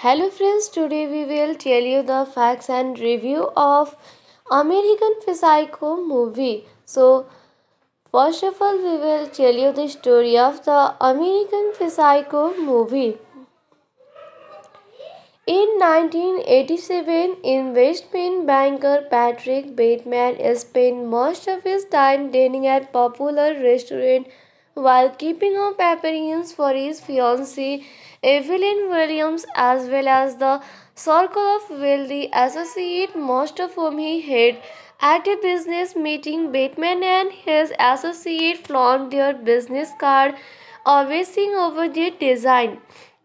Hello friends, today we will tell you the facts and review of American Psycho movie. First of all, we will tell you the story of the American Psycho movie. In 1987, investment banker Patrick Bateman spent most of his time dining at popular restaurant while keeping up appearances for his fiancée Evelyn Williams as well as the circle of wealthy associates, most of whom he had. At a business meeting, Bateman and his associate flaunt their business card, obsessing over their design.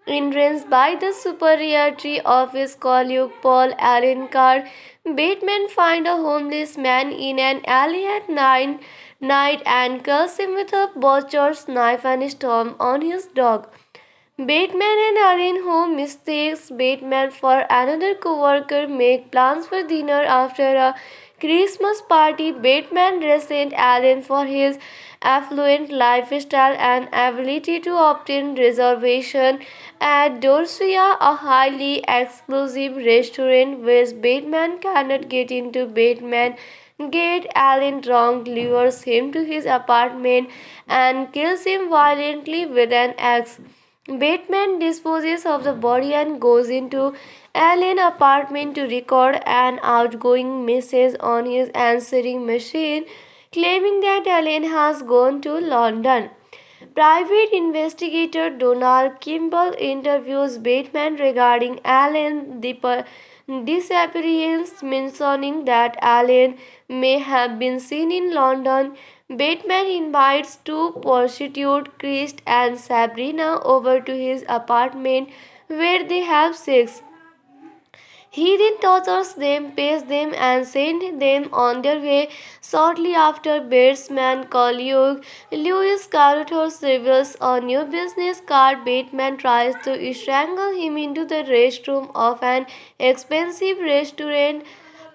Entranced by the superiority of his colleague Paul Allen Carr, Bateman finds a homeless man in an alley at night and kills him with a butcher's knife and storms on his dog. Bateman and Allen, who mistakes Bateman for another co-worker, make plans for dinner after a Christmas party. Bateman resents Allen for his affluent lifestyle and ability to obtain reservation at Dorsia, a highly exclusive restaurant which Bateman cannot get into. Bateman Get Allen drunk, lures him to his apartment and kills him violently with an axe. Bateman disposes of the body and goes into Allen's apartment to record an outgoing message on his answering machine, claiming that Allen has gone to London. Private investigator Donald Kimball interviews Bateman regarding Allen's disappearance, mentioning that Allen may have been seen in London. Bateman invites two prostitutes, Chris and Sabrina, over to his apartment where they have sex. He then tortures them, pays them, and sends them on their way. Shortly after, Batesman colleague Louis Carruthers reveals a new business card. Bateman tries to strangle him into the restroom of an expensive restaurant.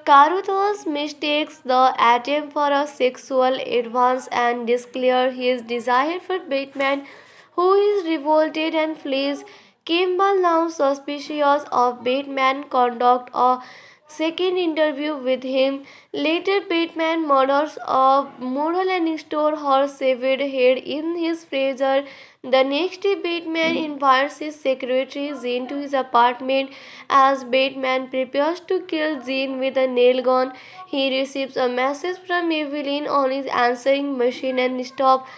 Carruthers mistakes the attempt for a sexual advance and declares his desire for Bateman, who is revolted and flees. Kimball, now suspicious of Bateman, conducts a second interview with him. Later, Bateman murders a mural and stores her severed head in his freezer. The next day, Bateman invites his secretary Jean to his apartment. As Bateman prepares to kill Jean with a nail gun, he receives a message from Evelyn on his answering machine and stops.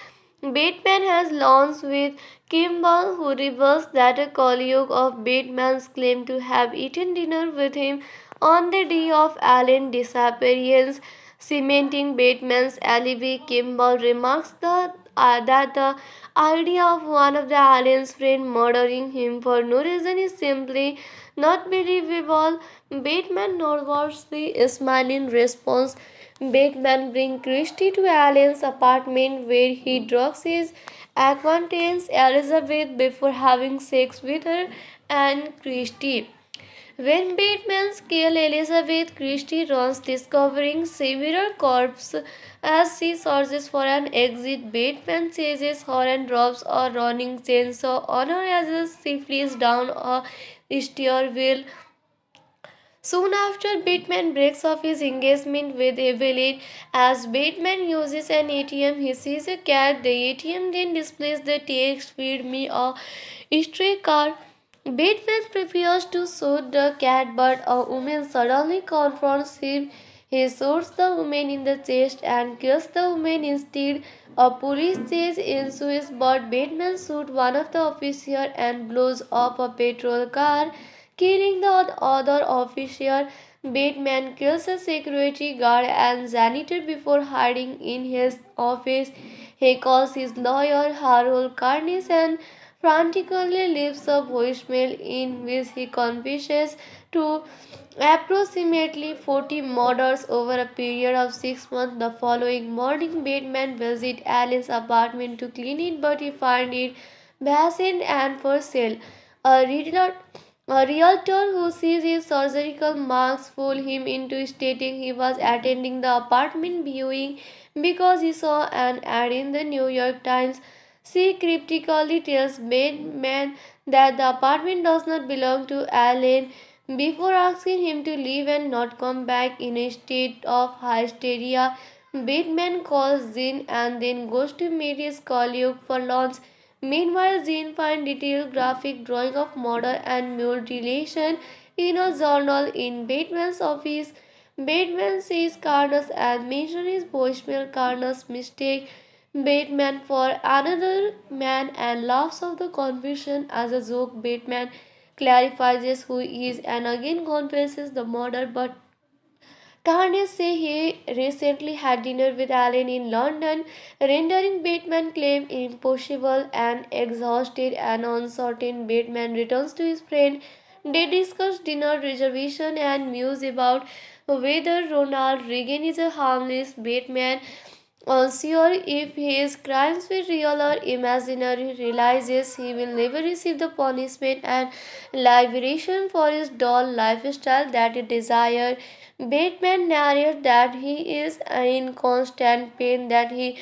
Bateman has lunch with Kimball, who reveals that a colleague of Bateman's claimed to have eaten dinner with him on the day of Allen's disappearance, cementing Bateman's alibi. Kimball remarks that the idea of one of the Allen's friends murdering him for no reason is simply not believable. Bateman nervously smiles in response. Bateman brings Christie to Allen's apartment where he drugs his acquaintance Elizabeth before having sex with her and Christie. When Bateman kills Elizabeth, Christie runs, discovering several corpses as she searches for an exit. Bateman chases her and drops a running chainsaw on her as she flees down a stairwell. Soon after, Bateman breaks off his engagement with Evelyn. As Bateman uses an ATM, he sees a cat. The ATM then displays the text, "Feed me a stray cat." Bateman prepares to shoot the cat, but a woman suddenly confronts him. He shoots the woman in the chest and kills the woman instead. A police chase ensues, but Bateman shoots one of the officers and blows up a patrol car, killing the other officer. Bateman kills a security guard and janitor before hiding in his office. He calls his lawyer Harold Carnes and frantically leaves a voicemail in which he confesses to approximately 40 murders over a period of 6 months. The following morning, Bateman visits Alice's apartment to clean it, but he finds it vacant and for sale. A realtor, a realtor who sees his surgical marks fool him into stating he was attending the apartment viewing because he saw an ad in the New York Times. She cryptically tells Bateman that the apartment does not belong to Alan before asking him to leave and not come back. In a state of hysteria, Batman calls Jean and then goes to meet his colleague for lunch. Meanwhile, Jean finds detailed graphic drawing of murder and mutilation in a journal in Batman's office. Batman sees Carnage and mentions his voicemail. Carnage mistake Batman for another man and laughs off the confusion as a joke. Batman clarifies who he is and again confesses the murder, but Carnage says he recently had dinner with Alan in London, rendering Batman's claim impossible. And exhausted and uncertain, Batman returns to his friend. They discuss dinner reservation and muse about whether Ronald Reagan is a harmless. Batman, unsure if his crimes were real or imaginary, realizes he will never receive the punishment and liberation for his dull lifestyle that he desired. Batman narrates that he is in constant pain, that he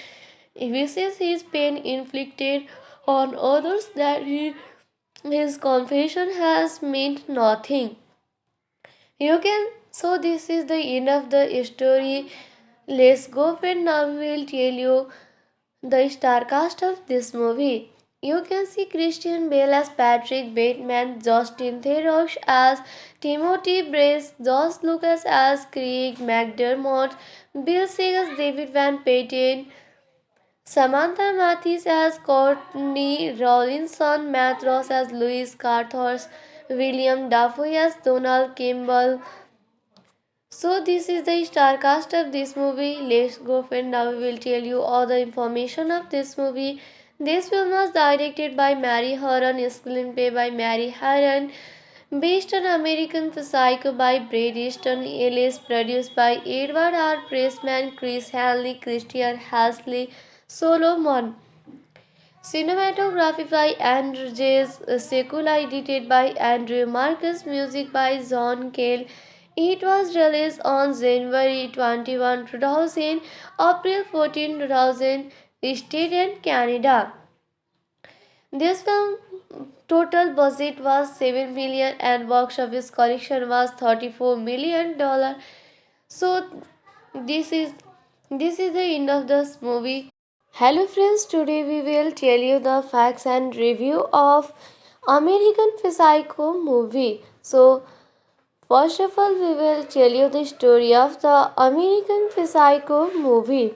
wishes his pain inflicted on others, that his confession has meant nothing. You can. So this is the end of the story. Let's go and now we will tell you the star cast of this movie. You can see Christian Bale as Patrick Bateman, Justin Theroux as Timothy Brace, Josh Lucas as Craig McDermott, Bill Seeg as David Van Patten, Samantha Mathis as Courtney Rawlinson, Matt Ross as Louis Carthors, William Dafoe as Donald Campbell. So this is the star cast of this movie. Let's go friend. Now we will tell you all the information of this movie. This film was directed by Mary Harron, screenplay by Mary Harron, based on American Psycho by Brad Easton Ellis, produced by Edward R. Pressman, Chris Hanley, Christian Hasley, Solomon. Cinematography by Andrew J. Sekula, edited by Andrew Marcus, music by John Cale. It was released on January 21, 2000, April 14, 2000, State and Canada. This film total budget was 7 million and box office collection was $34 million. So this is the end of this movie. Hello friends, today we will tell you the facts and review of American Psycho movie. So first of all, we will tell you the story of the American Psycho movie.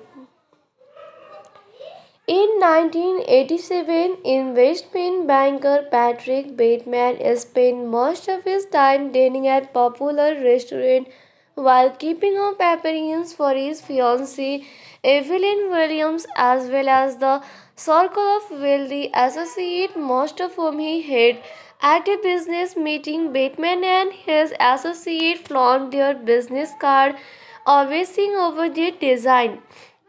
In 1987, investment banker Patrick Bateman spent most of his time dining at popular restaurant while keeping up appearances for his fiancée Evelyn Williams as well as the circle of wealthy associates, most of whom he had. At a business meeting, Bateman and his associate flaunt their business card, obsessing over their design.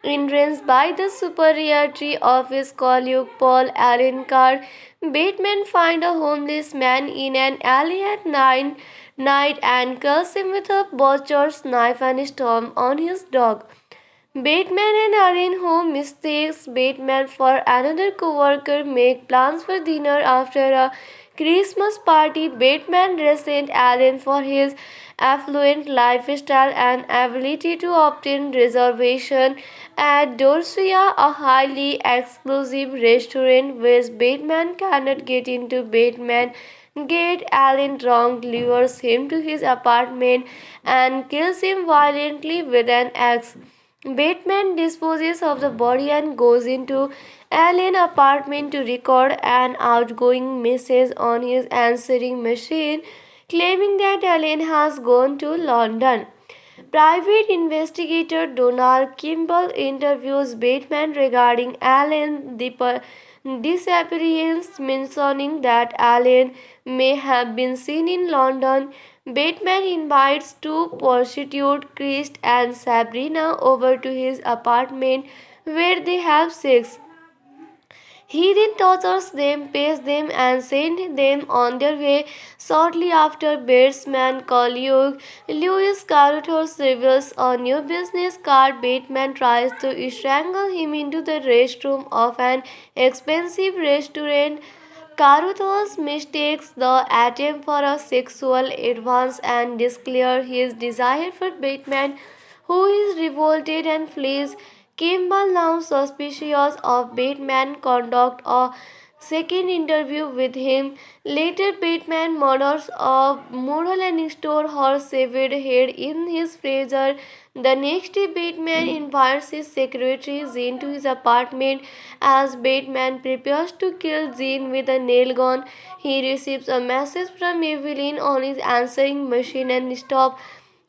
Entranced by the superiority of his colleague Paul Allen Carr, Bateman finds a homeless man in an alley at night and kills him with a butcher's knife and storms on his dog. Bateman and Allen, who mistakes Bateman for another co-worker, make plans for dinner after a Christmas party. Bateman resents Allen for his affluent lifestyle and ability to obtain reservation at Dorsia, a highly exclusive restaurant which Bateman cannot get into. Bateman gets Allen drunk, lures him to his apartment, and kills him violently with an axe. Bateman disposes of the body and goes into Allen's apartment to record an outgoing message on his answering machine, claiming that Allen has gone to London. Private investigator Donald Kimball interviews Bateman regarding Allen's disappearance, mentioning that Allen may have been seen in London. Bateman invites two prostitutes, Chris and Sabrina, over to his apartment where they have sex. He then tortures them, pays them, and sends them on their way. Shortly after, Bateman's colleague Louis Carruthers reveals a new business card. Bateman tries to strangle him into the restroom of an expensive restaurant. Karutos mistakes the attempt for a sexual advance and declares his desire for Batman, who is revolted and flees. Kimball, now suspicious of Batman, conducts a second interview with him. Later, Batman murders a mural and stores her severed head in his freezer. The next day, Batman invites his secretary Jean to his apartment. As Batman prepares to kill Jean with a nail gun, he receives a message from Evelyn on his answering machine and stops.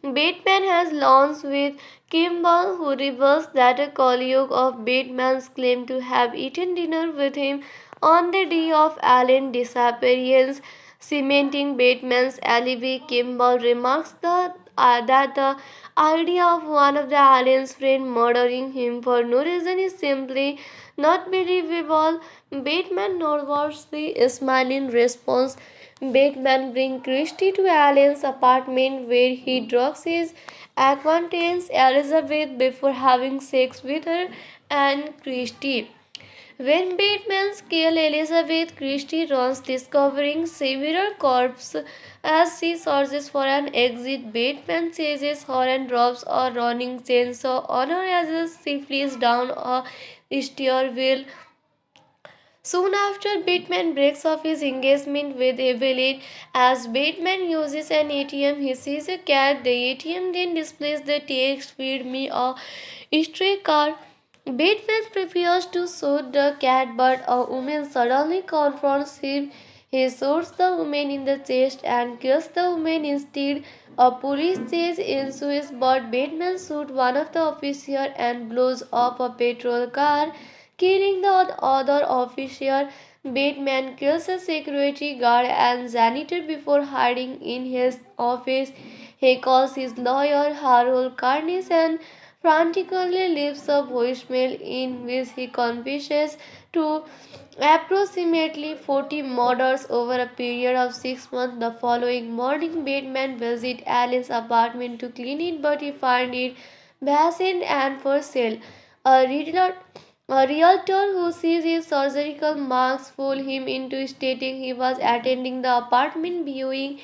Batman has lunch with Kimball, who reveals that a colleague of Batman's claimed to have eaten dinner with him on the day of Allen's disappearance, cementing Batman's alibi. Kimball remarks that the idea of one of the Allen's friends murdering him for no reason is simply not believable. Batman nervously smiles in response. Batman brings Christie to Allen's apartment where he drugs his acquaintance Elizabeth before having sex with her and Christie. When Batman kills Elizabeth, Christie runs, discovering several corpses as she searches for an exit. Batman chases her and drops a running chainsaw on her as she flees down a stairwell. Soon after, Batman breaks off his engagement with Evelyn. As Batman uses an ATM, he sees a cat. The ATM then displays the text, "Feed me a stray cat." Batman prepares to shoot the cat, but a woman suddenly confronts him. He shoots the woman in the chest and kills the woman instead. A police chase ensues, but Batman shoots one of the officers and blows up a patrol car, killing the other officer. Batman kills a security guard and janitor before hiding in his office. He calls his lawyer Harold Carnes and frantically leaves a voicemail in which he confesses to approximately 40 murders over a period of 6 months. The following morning, Batman visits Alice's apartment to clean it, but he finds it vacant and for sale. A realtor, a realtor who sees his surgical marks fool him into stating he was attending the apartment viewing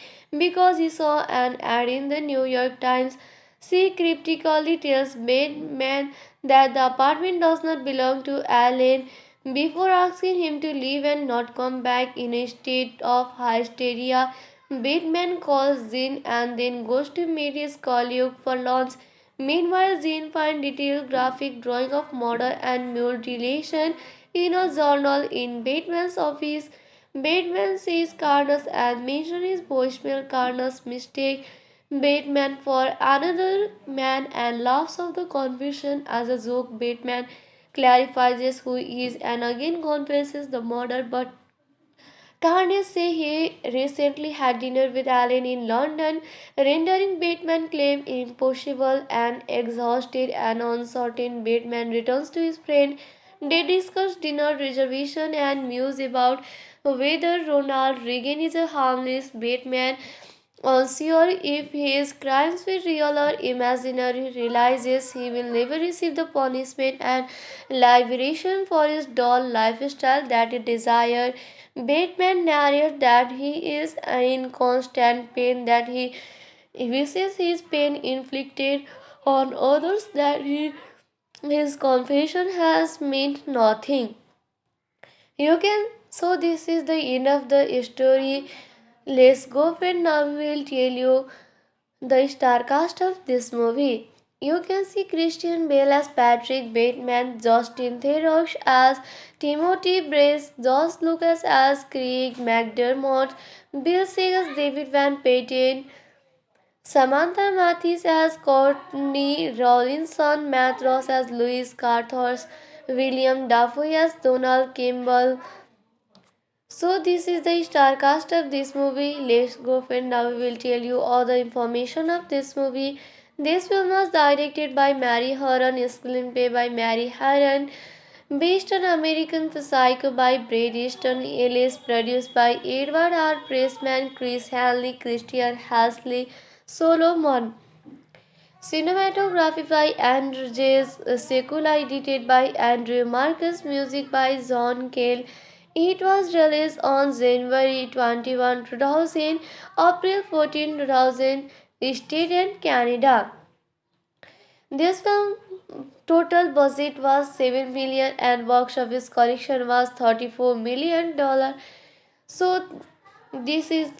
because he saw an ad in the New York Times. She cryptically tells Batman that the apartment does not belong to Allen before asking him to leave and not come back. In a state of hysteria, Batman calls Jean and then goes to meet his colleague for lunch. Meanwhile, Jean finds detailed graphic drawing of murder and mutilation in a journal in Batman's office. Batman sees Carnage and mentions his voicemail. Carnage mistake Batman for another man and laughs off the confusion as a joke. Batman clarifies who he is and again confesses the murder, but Carnage says he recently had dinner with Allen in London, rendering Batman's claim impossible. And exhausted and uncertain, Batman returns to his friend. They discuss dinner reservation and muse about whether Ronald Reagan is a harmless. Batman, unsure if his crimes were real or imaginary, realizes he will never receive the punishment and liberation for his dull lifestyle that he desired. Batman narrates that he is in constant pain, that he wishes his pain inflicted on others, that his confession has meant nothing. You can, so this is the end of the story. Let's go, friend. Now we will tell you the star cast of this movie. You can see Christian Bale as Patrick Bateman, Justin Theroux as Timothy Brace, Josh Lucas as Craig McDermott, Bill Sears as David Van Patten, Samantha Mathis as Courtney Rawlinson, Matt Ross as Louis Carthors, William Dafoe as Donald Campbell. So this is the star cast of this movie. Let's go, friend. Now we will tell you all the information of this movie. This film was directed by Mary Harron, screenplay by Mary Harron, based on American Psycho by Bret Easton Ellis, produced by Edward R. Pressman, Chris Hanley, Christian Hasley, Solomon. Cinematography by Andrew J. Sekula, edited by Andrew Marcus, music by John Cale, It was released on January 21, 2000, April 14, 2000, State and Canada. This film total budget was 7 million and box office collection was $34 million. So this is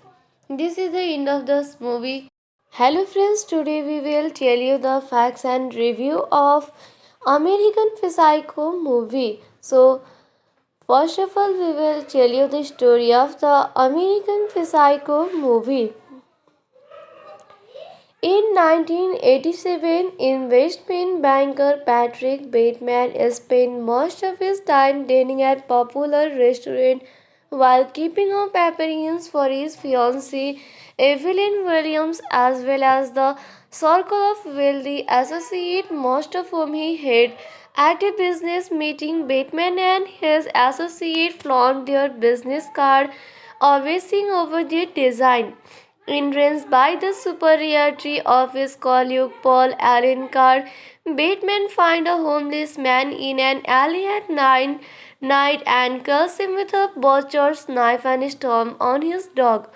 this is the end of this movie. Hello friends, today we will tell you the facts and review of American Psycho movie. So first of all we will tell you the story of the American Psycho movie. In 1987, investment banker Patrick Bateman spent most of his time dining at popular restaurant while keeping up appearances for his fiancée Evelyn Williams as well as the circle of wealthy associates, most of whom he had. At a business meeting, Bateman and his associate flaunt their business card, obsessing over their design. Entranced by the superiority of his colleague Paul Allen Carr, Bateman finds a homeless man in an alley at night and kills him with a butcher's knife and storms on his dog.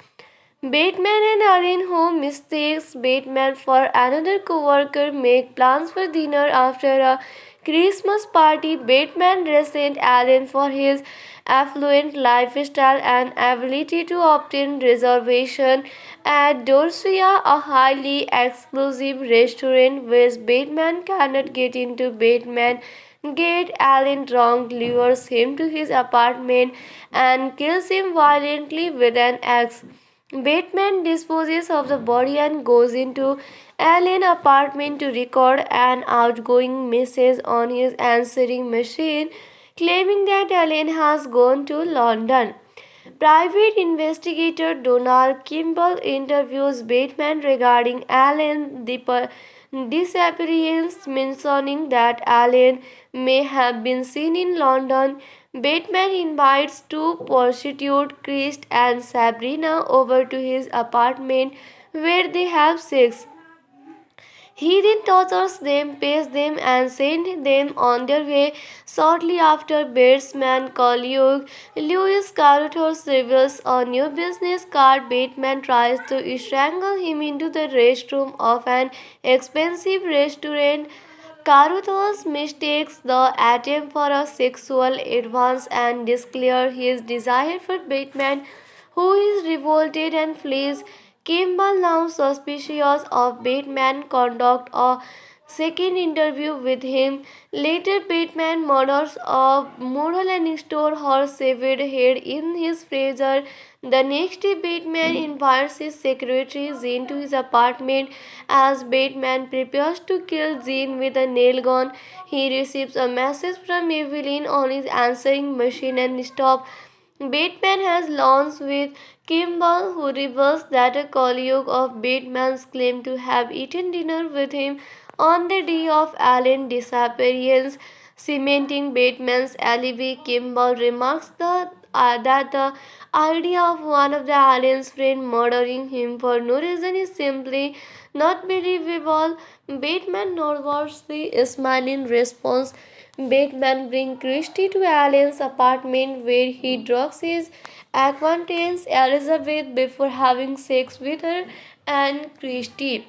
Bateman and Allen, who mistakes Bateman for another co-worker, make plans for dinner after a Christmas party. Bateman resents Allen for his affluent lifestyle and ability to obtain reservation at Dorsia, a highly exclusive restaurant which Bateman cannot get into. Bateman gets Allen drunk, lures him to his apartment, and kills him violently with an axe. Bateman disposes of the body and goes into Allen's apartment to record an outgoing message on his answering machine, claiming that Allen has gone to London. Private investigator Donald Kimball interviews Bateman regarding Allen's disappearance, mentioning that Allen may have been seen in London. Bateman invites two prostitutes, Chris and Sabrina, over to his apartment where they have sex. He then tortures them, pays them, and sends them on their way. Shortly after, Batesman colleague Louis Carruthers reveals a new business card. Bateman tries to strangle him into the restroom of an expensive restaurant. Carruthers mistakes the attempt for a sexual advance and declares his desire for Bateman, who is revolted and flees. Kimball, now suspicious of Bateman, conducts a second interview with him. Later, Bateman murders a model and stores her severed head in his freezer. The next day, Bateman invites his secretary Jean to his apartment. As Bateman prepares to kill Jean with a nail gun, he receives a message from Evelyn on his answering machine and stops. Bateman has lunch with Kimball, who reveals that a colleague of Bateman's claimed to have eaten dinner with him on the day of Allen's disappearance, cementing Bateman's alibi. Kimball remarks that the idea of one of the Allen's friends murdering him for no reason is simply not believable. Bateman nervously smiles in response. Bateman brings Christie to Allen's apartment where he drugs his acquaintance Elizabeth before having sex with her and Christie.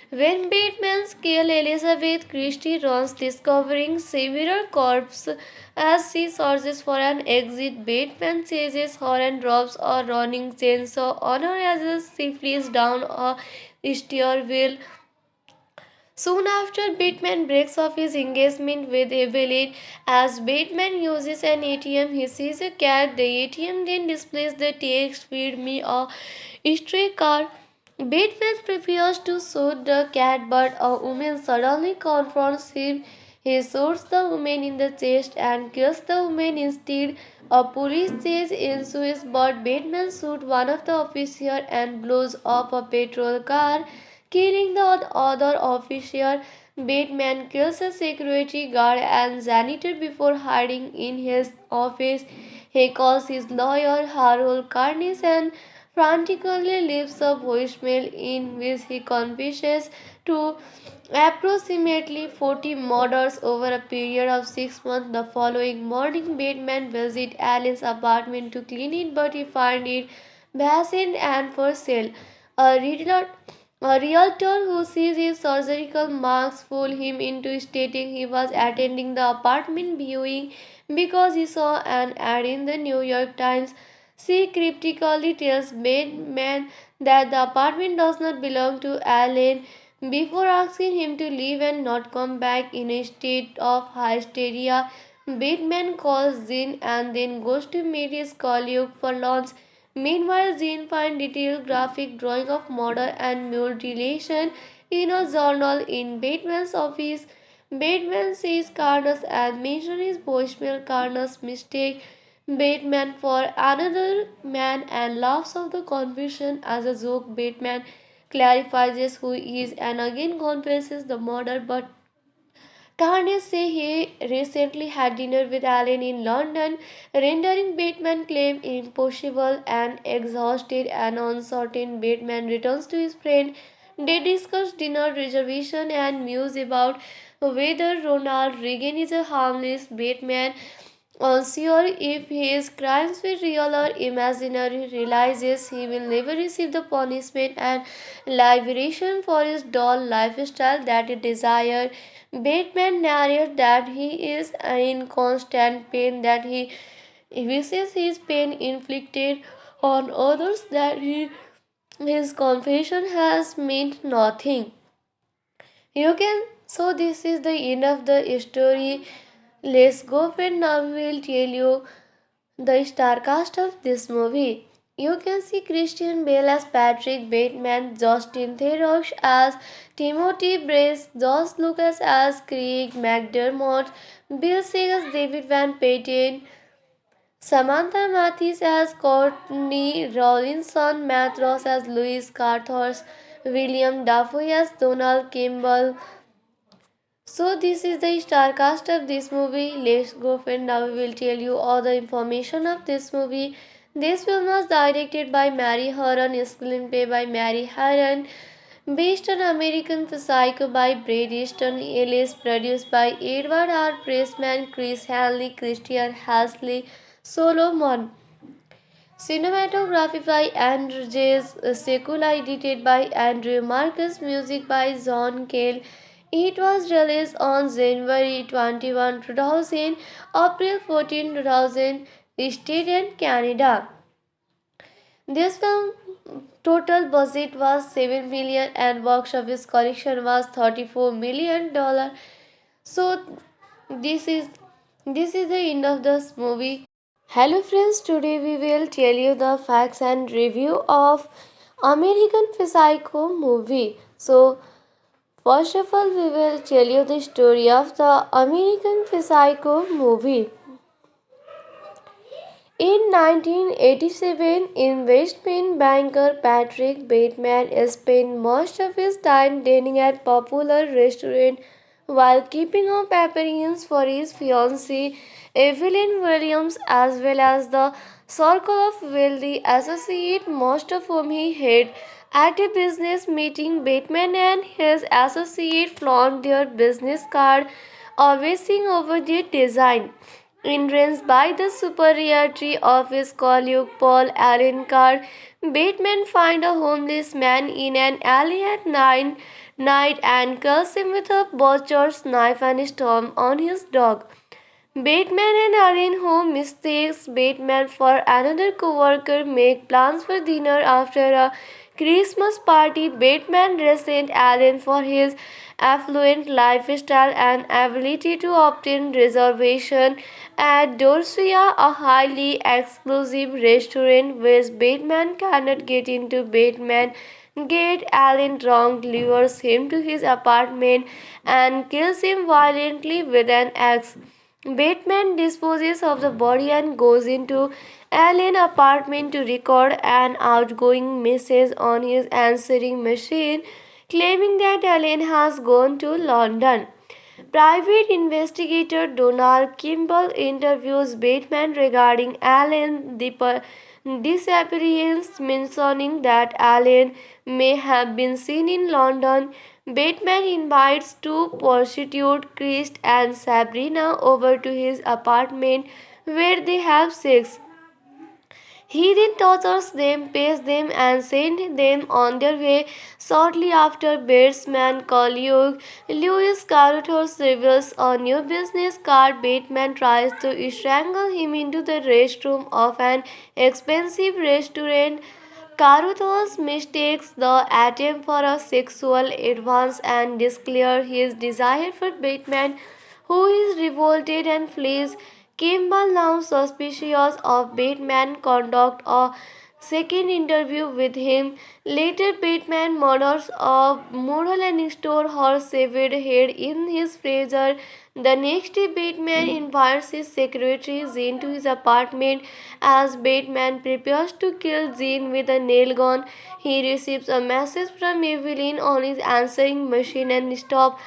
When Bateman kills Elizabeth, Christie runs, discovering several corpses as she searches for an exit. Bateman chases her and drops a running chainsaw on her as she flees down a stairwell. Soon after, Bateman breaks off his engagement with Evelyn. As Bateman uses an ATM, he sees a cat. The ATM then displays the text, "Feed me a stray cat." Bateman prepares to shoot the cat, but a woman suddenly confronts him. He shoots the woman in the chest and kills the woman instead. A police chase ensues, but Bateman shoots one of the officers and blows up a patrol car, killing the other officer. Bateman kills a security guard and janitor before hiding in his office. He calls his lawyer Harold Carnes and frantically leaves a voicemail in which he confesses to approximately 40 murders over a period of 6 months. The following morning, Batman visits Alan's apartment to clean it, but he finds it vacant and for sale. A realtor, a realtor who sees his surgical marks fool him into stating he was attending the apartment viewing because he saw an ad in the New York Times. She cryptically tells Batman that the apartment does not belong to Alan before asking him to leave and not come back. In a state of hysteria, Batman calls Jean and then goes to meet his colleague for lunch. Meanwhile, Jean finds detailed graphic drawing of murder and mutilation in a journal in Batman's office. Batman sees Carnage and mentions his voicemail. Carnage mistake Batman for another man and laughs off the confusion as a joke. Batman clarifies who he is and again confesses the murder, but Carnage says he recently had dinner with Alan in London, rendering Batman's claim impossible. And exhausted and uncertain, Batman returns to his friend. They discuss dinner reservation and muse about whether Ronald Reagan is a harmless Batman. Unsure if his crimes were real or imaginary, realizes he will never receive the punishment and liberation for his dull lifestyle that he desired. Batman narrates that he is in constant pain, that he wishes his pain inflicted on others, that his confession has meant nothing. You can so this is the end of the story. Let's go and now we will tell you the star cast of this movie. You can see Christian Bale as Patrick Bateman, Justin Theroux as Timothy Brace, Josh Lucas as Craig McDermott, Bill Sigg as David Van Patten, Samantha Mathis as Courtney Rawlinson, Matt Ross as Louis Carthors, William Dafoe as Donald Campbell. So this is the star cast of this movie. Let's go and now we will tell you all the information of this movie. This film was directed by Mary Harron, screenplay by Mary Harron, based on American Psycho by Bret Easton Ellis, produced by Edward R. Pressman, Chris Hanley, Christian Hasley, Solomon. Cinematography by Andrew J. Sekula, edited by Andrew Marcus, music by John Cale. It was released on January 21, 2000, April 14, 2000, State and Canada. This film total budget was 7 million and box office collection was $34 million. So this is this is the end of this movie. Hello friends, today we will tell you the facts and review of American Psycho movie. So first of all, we will tell you the story of the American Psycho movie. In 1987, investment banker Patrick Bateman spent most of his time dining at popular restaurant while keeping up appearances for his fiancée Evelyn Williams as well as the circle of wealthy associates, most of whom he had. At a business meeting, Bateman and his associate flaunt their business card, obsessing over their design. Entranced by the superiority of his colleague Paul Allen Bateman finds a homeless man in an alley at night and kills him with a butcher's knife and storms on his dog. Bateman and Allen, who mistakes Bateman for another co-worker, make plans for dinner after a Christmas party. Bateman resents Allen for his affluent lifestyle and ability to obtain reservation at Dorsia, a highly exclusive restaurant which Bateman cannot get into. Bateman gets Allen drunk, lures him to his apartment, and kills him violently with an axe. Bateman disposes of the body and goes into Allen's apartment to record an outgoing message on his answering machine, claiming that Allen has gone to London. Private investigator Donald Kimball interviews Bateman regarding Allen's disappearance, mentioning that Allen may have been seen in London Batman invites to prostitute Chris and Sabrina over to his apartment where they have sex. He then tortures them, pays them, and sends them on their way. Shortly after Batman colleague Louis Carruthers reveals a new business card. Batman tries to strangle him into the restroom of an expensive restaurant. Carruthers mistakes the attempt for a sexual advance and declares his desire for Batman, who is revolted and flees. Kimball, now suspicious of Batman, conducts a second interview with him. Later, Batman murders a mural and stores her severed head in his freezer. The next day, Batman invites his secretary Jean to his apartment. As Batman prepares to kill Jean with a nail gun, he receives a message from Evelyn on his answering machine and stops.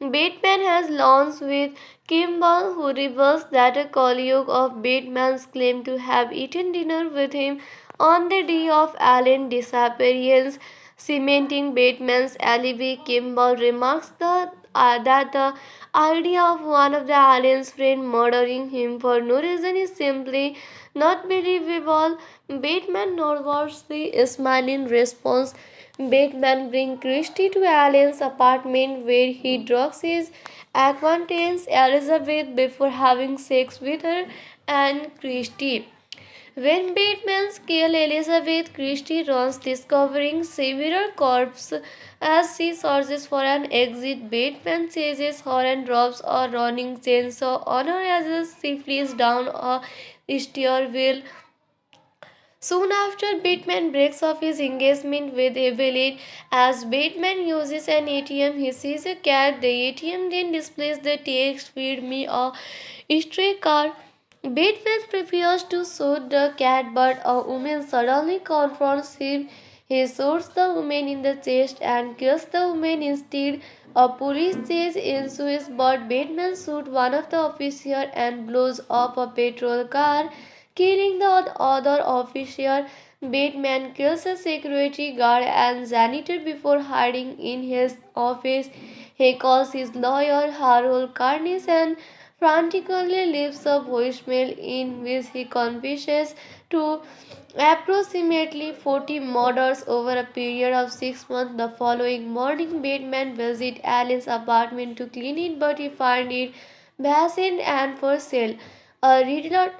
Batman has lunch with Kimball, who reveals that a colleague of Batman's claimed to have eaten dinner with him on the day of Allen's disappearance, cementing Batman's alibi. Kimball remarks that the idea of one of the Allen's friends murdering him for no reason is simply not believable. Batman nervously smiling response. Batman brings Christie to Alan's apartment where he drugs his acquaintance Elizabeth before having sex with her and Christie. When Batman kills Elizabeth, Christie runs, discovering several corpses as she searches for an exit. Batman chases her and drops a running chainsaw on her as she flees down a stairwell. Soon after, Batman breaks off his engagement with Evelyn. As Batman uses an ATM, he sees a cat. The ATM then displays the text, "Feed me a stray cat." Batman prepares to shoot the cat, but a woman suddenly confronts him. He shoots the woman in the chest and kills the woman instead. A police chase ensues, but Batman shoots one of the officers and blows up a patrol car, killing the other officer. Batman kills a security guard and janitor before hiding in his office. He calls his lawyer Harold Carnes and frantically leaves a voicemail in which he confesses to approximately 40 murders over a period of 6 months. The following morning, Batman visits Alice's apartment to clean it, but he finds it vacant and for sale. A realtor,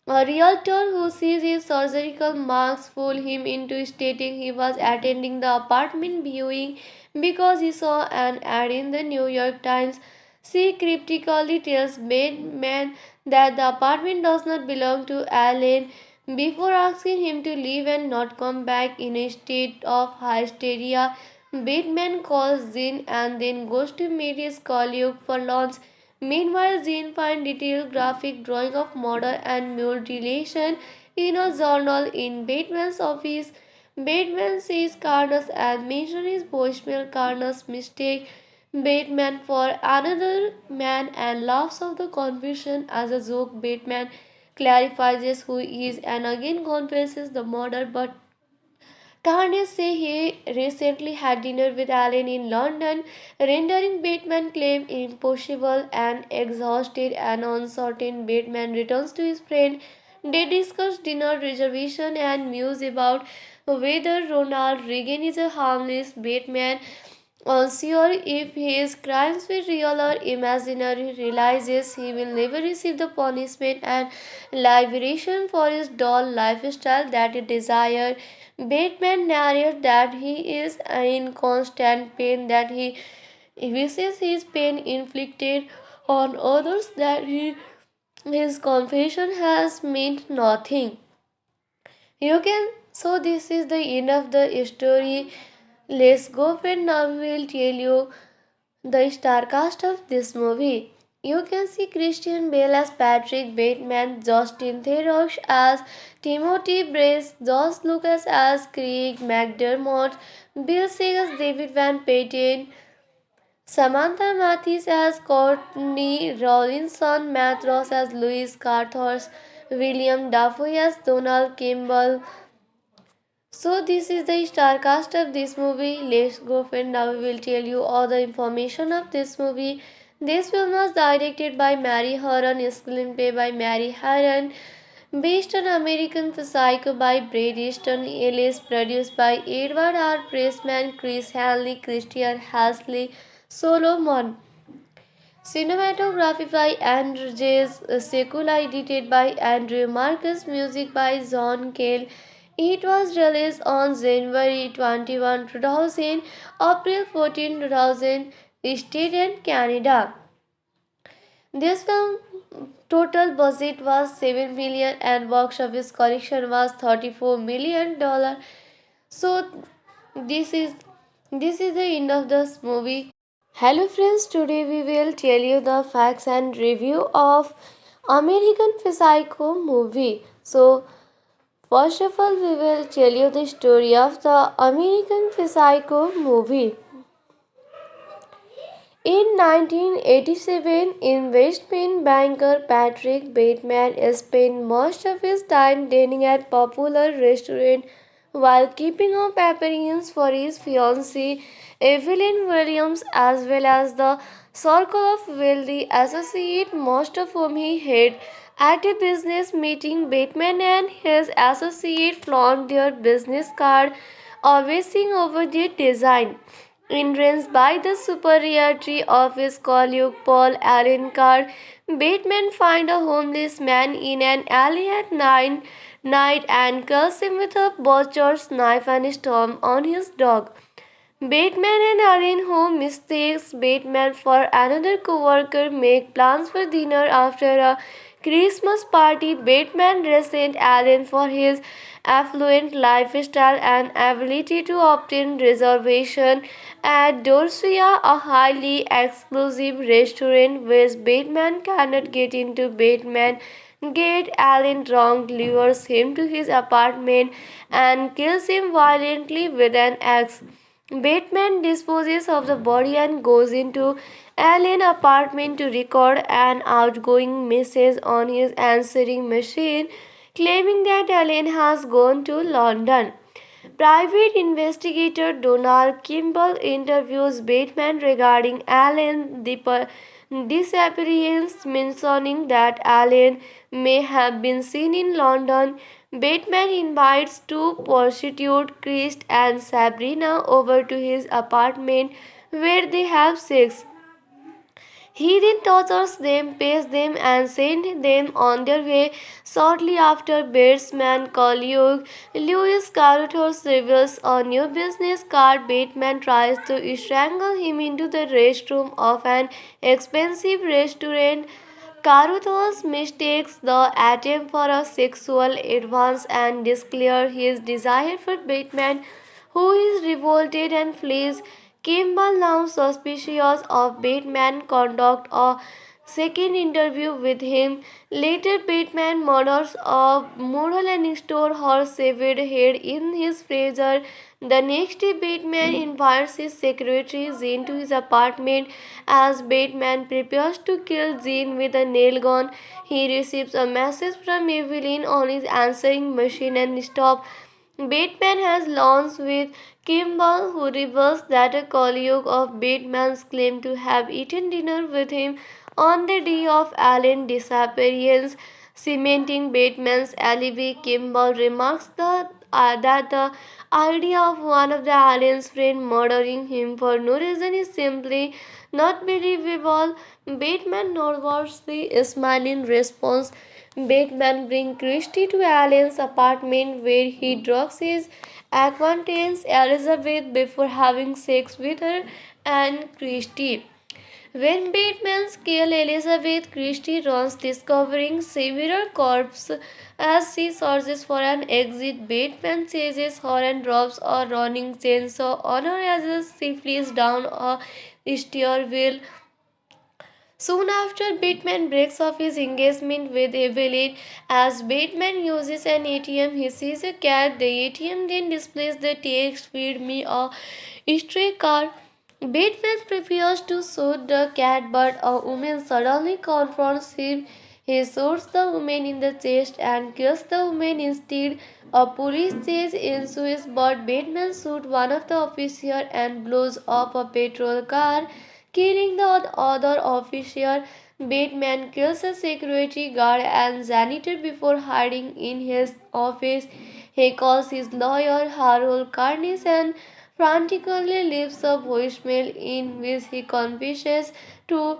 a realtor who sees his surgical marks fool him into stating he was attending the apartment viewing because he saw an ad in the New York Times. She cryptically tells Batman that the apartment does not belong to Alan before asking him to leave and not come back. In a state of hysteria, Batman calls Jean and then goes to meet his colleague for lunch. Meanwhile, Jean finds detailed graphic drawing of murder and mutilation in a journal in Batman's office. Batman sees Carnage and mentions his voicemail. Carnage mistake Batman for another man and laughs off the confusion as a joke. Batman clarifies who he is and again confesses the murder, but Carnage says he recently had dinner with Alan in London, rendering Batman's claim impossible. And exhausted and uncertain, Batman returns to his friend. They discuss dinner reservation and muse about whether Ronald Reagan is a harmless. Batman, unsure if his crimes were real or imaginary, realizes he will never receive the punishment and liberation for his dull lifestyle that he desires. Batman narrates that he is in constant pain, that he wishes his pain inflicted on others, that his confession has meant nothing. You can, so this is the end of the story. Let's go and now we will tell you the star cast of this movie. You can see Christian Bale as Patrick Bateman, Justin Theroux as Timothy Brace, Josh Lucas as Craig McDermott, Bill Segal as David Van Patten, Samantha Mathis as Courtney Rawlinson, Matt Ross as Louis Carthors, William Dafoe as Donald Kimball, So this is the star cast of this movie. Let's go friend. Now we will tell you all the information of this movie. This film was directed by Mary Harron, screenplay by Mary Harron, based on American Psycho by Bret Easton Ellis, produced by Edward R. Pressman, Chris Hanley, Christian Hasley, Solomon. Cinematography by Andrew J. Sekula, edited by Andrew Marcus, music by John Cale. It was released on January 21, 2000, April 14, 2000, State and Canada. This film total budget was 7 million and box office collection was 34 million dollar. So this is the end of this movie. Hello friends, today we will tell you the facts and review of American Psycho movie. So first of all we will tell you the story of the American Psycho movie. In 1987, investment banker Patrick Bateman spent most of his time dining at popular restaurant while keeping up appearances for his fiancée Evelyn Williams as well as the circle of wealthy associates, most of whom he had. At a business meeting, Bateman and his associate flaunt their business card, obsessing over their design. Entranced by the superiority of his colleague Paul Allen Carr, Bateman finds a homeless man in an alley at night and kills him with a butcher's knife and stomp on his dog. Bateman and Allen, who mistakes Bateman for another co-worker, make plans for dinner after a Christmas party. Bateman resents Allen for his affluent lifestyle and ability to obtain reservation at Dorsia, a highly exclusive restaurant which Bateman cannot get into. Bateman gets Allen drunk, lures him to his apartment, and kills him violently with an axe. Bateman disposes of the body and goes into Allen's apartment to record an outgoing message on his answering machine, claiming that Allen has gone to London. Private investigator Donald Kimball interviews Bateman regarding Allen's disappearance, mentioning that Allen may have been seen in London. Bateman invites two prostitutes, Chris and Sabrina, over to his apartment where they have sex. He then tortures them, pays them, and sends them on their way. Shortly after, Batesman colleague Louis Carruthers reveals a new business card. Bateman tries to strangle him into the restroom of an expensive restaurant. Carruthers mistakes the attempt for a sexual advance and declares his desire for Bateman, who is revolted and flees. Kimball, now suspicious of Bateman, conducts a second interview with him. Later, Bateman murders a model and stores her severed head in his freezer. The next day, Bateman invites his secretary Jean to his apartment. As Bateman prepares to kill Jean with a nail gun, he receives a message from Evelyn on his answering machine and stops. Bateman has lunch with Kimball, who reveals that a colleague of Bateman's claimed to have eaten dinner with him on the day of Allen's disappearance, cementing Bateman's alibi. Kimball remarks that the idea of one of the Allen's friends murdering him for no reason is simply not believable. Bateman nervously smiles in response. Bateman brings Christie to Allen's apartment where he drugs his acquaintance Elizabeth before having sex with her and Christie. When Bateman kills Elizabeth, Christie runs, discovering several corpses as she searches for an exit. Bateman chases her and drops a running chainsaw on her as she flees down a stairwell. Soon after, Bateman breaks off his engagement with Evelyn. As Bateman uses an ATM, he sees a cat. The ATM then displays the text, "Feed me a stray cat." Bateman prepares to shoot the cat, but a woman suddenly confronts him. He shoots the woman in the chest and kills the woman instead. A police chase ensues, but Batman shoots one of the officers and blows up a patrol car, killing the other officer. Batman kills a security guard and janitor before hiding in his office. He calls his lawyer Harold Carnes and frantically leaves a voicemail in which he confesses to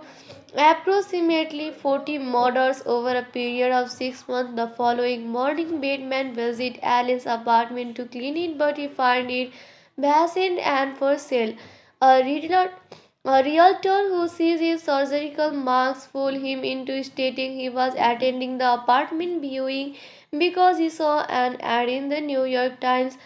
approximately 40 murders over a period of 6 months. The following morning, Batman visits Alice's apartment to clean it, but he finds it vacant and for sale. A realtor, a realtor who sees his surgical marks fool him into stating he was attending the apartment viewing because he saw an ad in the New York Times.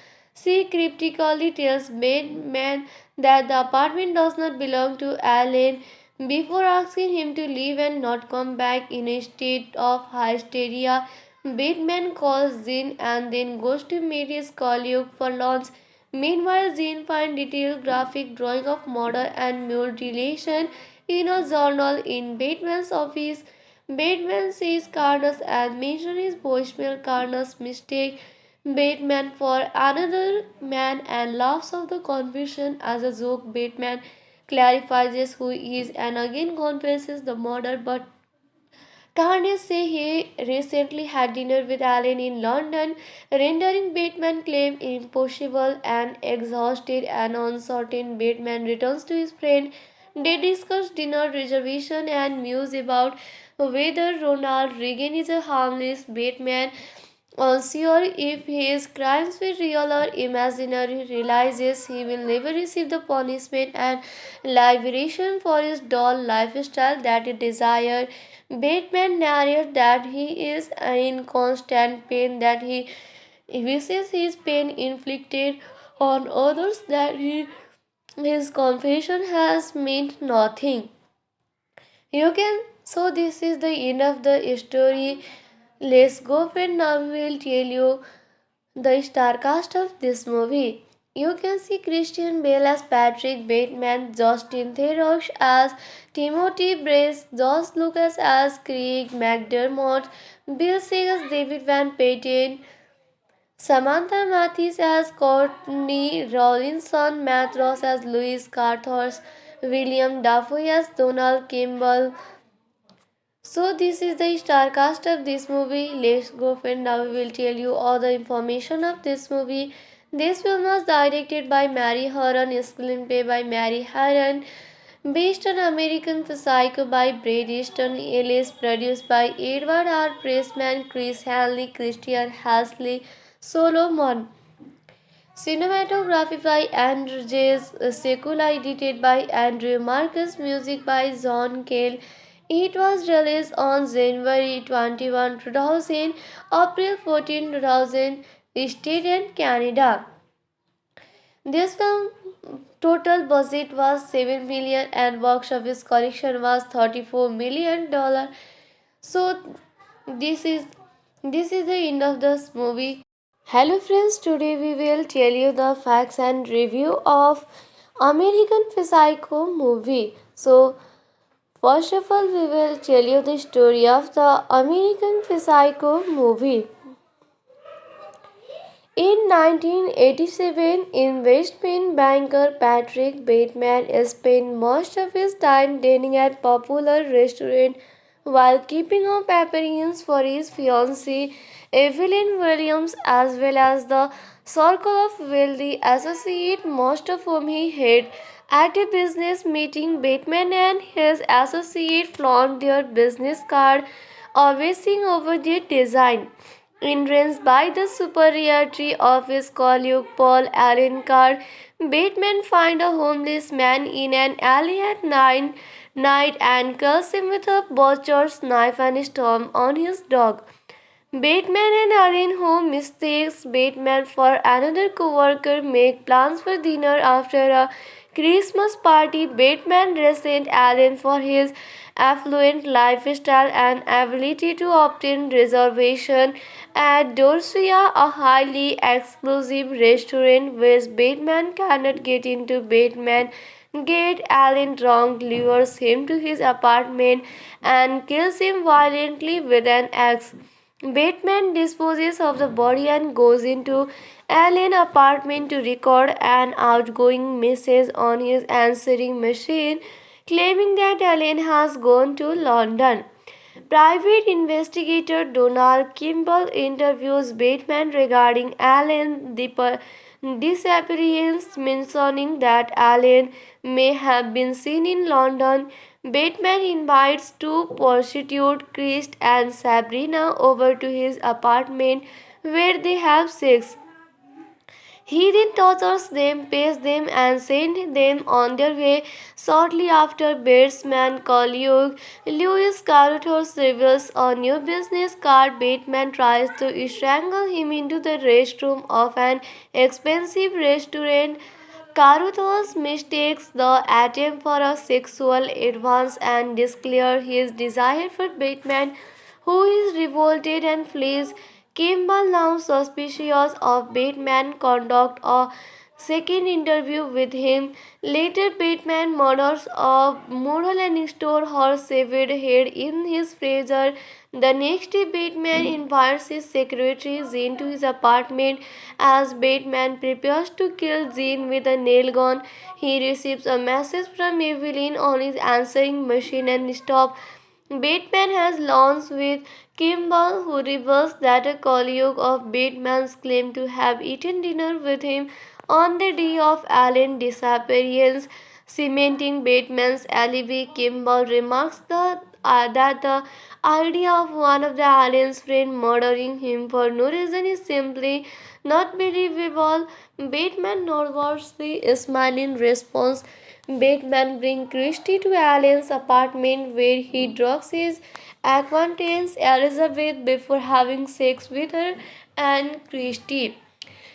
She cryptically tells Batman that the apartment does not belong to Alan before asking him to leave and not come back. In a state of hysteria, Batman calls Jean and then goes to meet his colleague for lunch. Meanwhile, Jean finds detailed graphic drawing of murder and mutilation in a journal in Batman's office. Batman sees Carnage and mentions his voicemail. Carnage mistake Batman for another man and laughs off the confusion as a joke. Batman clarifies who he is and again confesses the murder, but Carnage says he recently had dinner with Alan in London, rendering Batman's claim impossible. And exhausted and uncertain, Batman returns to his friend. They discuss dinner reservation and muse about whether Ronald Reagan is a harmless Batman. Unsure if his crimes were real or imaginary, realizes he will never receive the punishment and liberation for his dull lifestyle that he desired. Batman narrates that he is in constant pain, that he wishes his pain inflicted on others, that his confession has meant nothing. You can so this is the end of the story. Let's go and now we will tell you the star cast of this movie. You can see Christian Bale as Patrick Bateman, Justin Theroux as Timothy Brace, Josh Lucas as Craig McDermott, Bill Sigg as David Van Patten, Samantha Mathis as Courtney Rawlinson, Matt Ross as Louis Carthors, William Dafoe as Donald Campbell. So this is the star cast of this movie. Let's go and now we will tell you all the information of this movie. This film was directed by Mary Harron, screenplay by Mary Harron, based on American Psycho by Bret Easton Ellis, produced by Edward R. Pressman, Chris Hanley, Christian Hasley, Solomon. Cinematography by Andrew J. Sekula, edited by Andrew Marcus, music by John Cale. It was released on January 21, 2000, April 14, 2000, State and Canada. This film total budget was 7 million and box office collection was $34 million. So this is this is the end of this movie. Hello friends, today we will tell you the facts and review of American Psycho movie. So first of all, we will tell you the story of the American Psycho movie. In 1987, investment banker Patrick Bateman spent most of his time dining at popular restaurant while keeping up appearances for his fiancée Evelyn Williams as well as the circle of wealthy associates, most of whom he had. At a business meeting, Bateman and his associate flaunt their business card, obsessing over their design. Entranced by the superiority of his colleague Paul Alencar, Bateman finds a homeless man in an alley at night and kills him with a butcher's knife and storms on his dog. Bateman and Allen, who mistakes Bateman for another co-worker, make plans for dinner after a Christmas party. Bateman resents Allen for his affluent lifestyle and ability to obtain reservation at Dorsia, a highly exclusive restaurant which Bateman cannot get into. Bateman get Alan drunk, lures him to his apartment, and kills him violently with an axe. Batman disposes of the body and goes into Alan's apartment to record an outgoing message on his answering machine, claiming that Alan has gone to London. Private investigator Donald Kimball interviews Bateman regarding Allen's disappearance, mentioning that Allen may have been seen in London. Bateman invites two prostitutes, Chris and Sabrina, over to his apartment where they have sex. He then tortures them, pays them, and sends them on their way. Shortly after, Batesman colleague Louis Carruthers reveals a new business card. Bateman tries to strangle him into the restroom of an expensive restaurant. Carruthers mistakes the attempt for a sexual advance and declares his desire for Bateman, who is revolted and flees. Kimball, now suspicious of Bateman, conducts a second interview with him. Later, Bateman murders a model and stores her severed head in his freezer. The next day, Bateman invites his secretary Jean to his apartment. As Bateman prepares to kill Jean with a nail gun, he receives a message from Evelyn on his answering machine and stops. Bateman has lunch with Kimball, who reveals that a colleague of Bateman's claimed to have eaten dinner with him on the day of Allen's disappearance, cementing Bateman's alibi. Kimball remarks that the idea of one of the Allen's friends murdering him for no reason is simply not believable. Bateman nervously smiles in response. Bateman brings Christie to Allen's apartment where he drugs his acquaintance Elizabeth before having sex with her and Christie.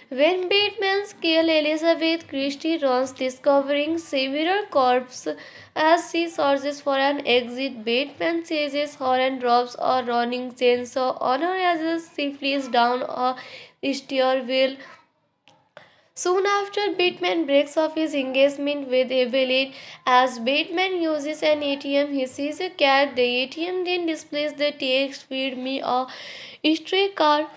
When Bateman kills Elizabeth, Christie runs, discovering several corpses as she searches for an exit. Bateman chases her and drops a running chainsaw on her as she flees down a stairwell. Soon after, Bateman breaks off his engagement with Evelyn. As Bateman uses an ATM, he sees a cat. The ATM then displays the text, "Feed me a stray cat."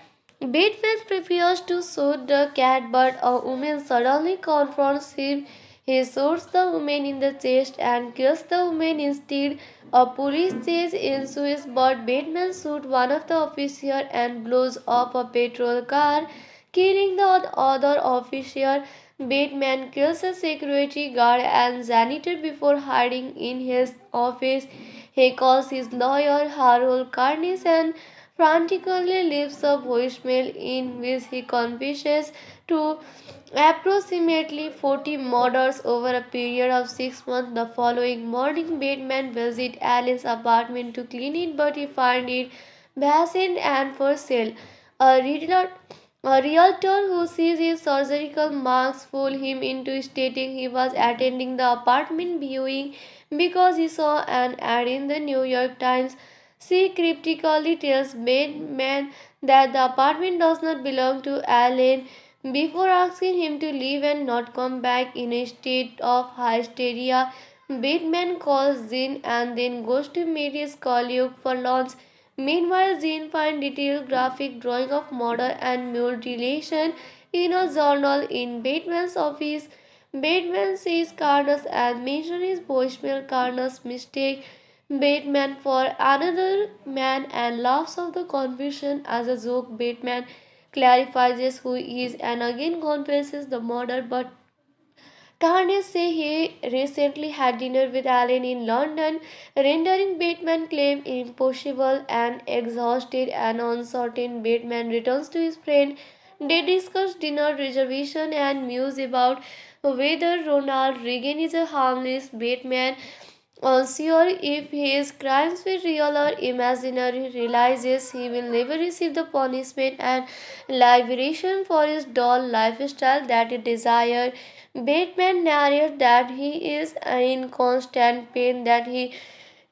Bateman prepares to shoot the cat, but a woman suddenly confronts him. He shoots the woman in the chest and kills the woman instead. A police chase ensues, but Bateman shoots one of the officers and blows up a patrol car, killing the other officer. Bateman kills a security guard and janitor before hiding in his office. He calls his lawyer Harold Carnes and frantically leaves a voicemail in which he confesses to approximately 40 murders over a period of 6 months. The following morning, Bateman visits Alan's apartment to clean it, but he finds it vacant and for sale. A realtor, a realtor who sees his surgical marks fool him into stating he was attending the apartment viewing because he saw an ad in the New York Times. She cryptically tells Bateman that the apartment does not belong to Alan before asking him to leave and not come back. In a state of hysteria, Bateman calls Jean and then goes to meet his colleague for lunch. Meanwhile, Jean finds detailed graphic drawing of murder and mutilation in a journal in Bateman's office. Bateman sees Carnes and mentions his voicemail. Carnes mistake Bateman for another man and laughs off the confession as a joke. Bateman clarifies who he is and again confesses the murder, but Carnage says he recently had dinner with Allen in London, rendering Bateman's claim impossible. And exhausted and uncertain, Bateman returns to his friend. They discuss dinner reservation and muse about whether Ronald Reagan is a harmless. Bateman, unsure if his crimes were real or imaginary, realizes he will never receive the punishment and liberation for his dull lifestyle that he desired. Bateman narrates that he is in constant pain, that he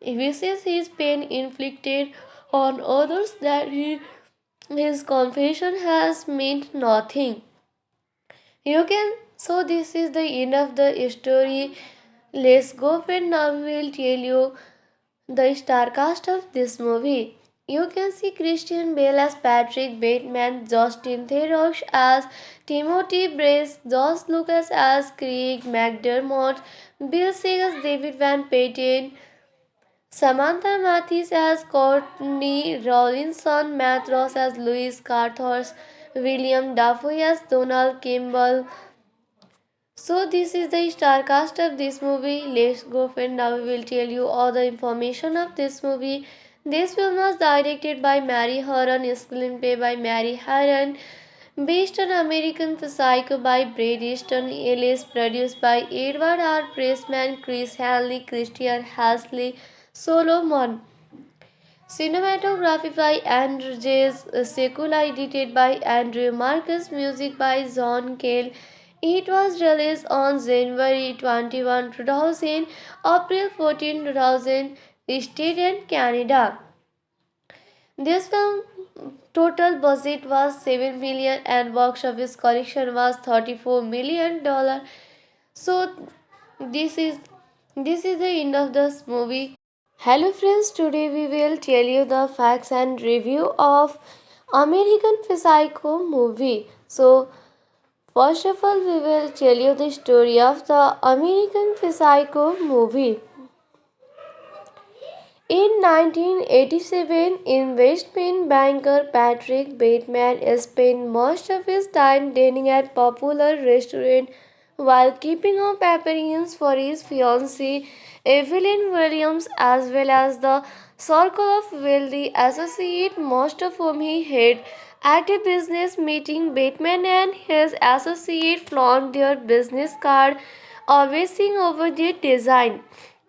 wishes his pain inflicted on others, that his confession has meant nothing. You can, so this is the end of the story. Let's go and now we will tell you the star cast of this movie. You can see Christian Bale as Patrick Bateman, Justin Theroux as Timothy Brace, Josh Lucas as Craig McDermott, Bill Sigg as David Van Patten, Samantha Mathis as Courtney Rawlinson, Matt Ross as Louis Carthors, William Dafoe as Donald Kimball. So this is the star cast of this movie. Let's go and now we will tell you all the information of this movie. This film was directed by Mary Harron, screenplay by Mary Harron, based on American Psycho by Bret Easton Ellis, produced by Edward R. Pressman, Chris Hanley, Christian Hasley, Solomon. Cinematography by Andrew J. Sekula, edited by Andrew Marcus, music by John Cale. It was released on January 21, 2000, April 14, 2000, State and Canada. This film total budget was 7 million and box office collection was 34 million dollar. So this is this is the end of this movie. Hello friends, today we will tell you the facts and review of American Psycho movie. So first of all we will tell you the story of the American Psycho movie. In 1987, investment banker Patrick Bateman spent most of his time dining at popular restaurant while keeping up appearances for his fiancée Evelyn Williams as well as the circle of wealthy associates, most of whom he had. At a business meeting, Bateman and his associate flaunt their business card, obsessing over their design.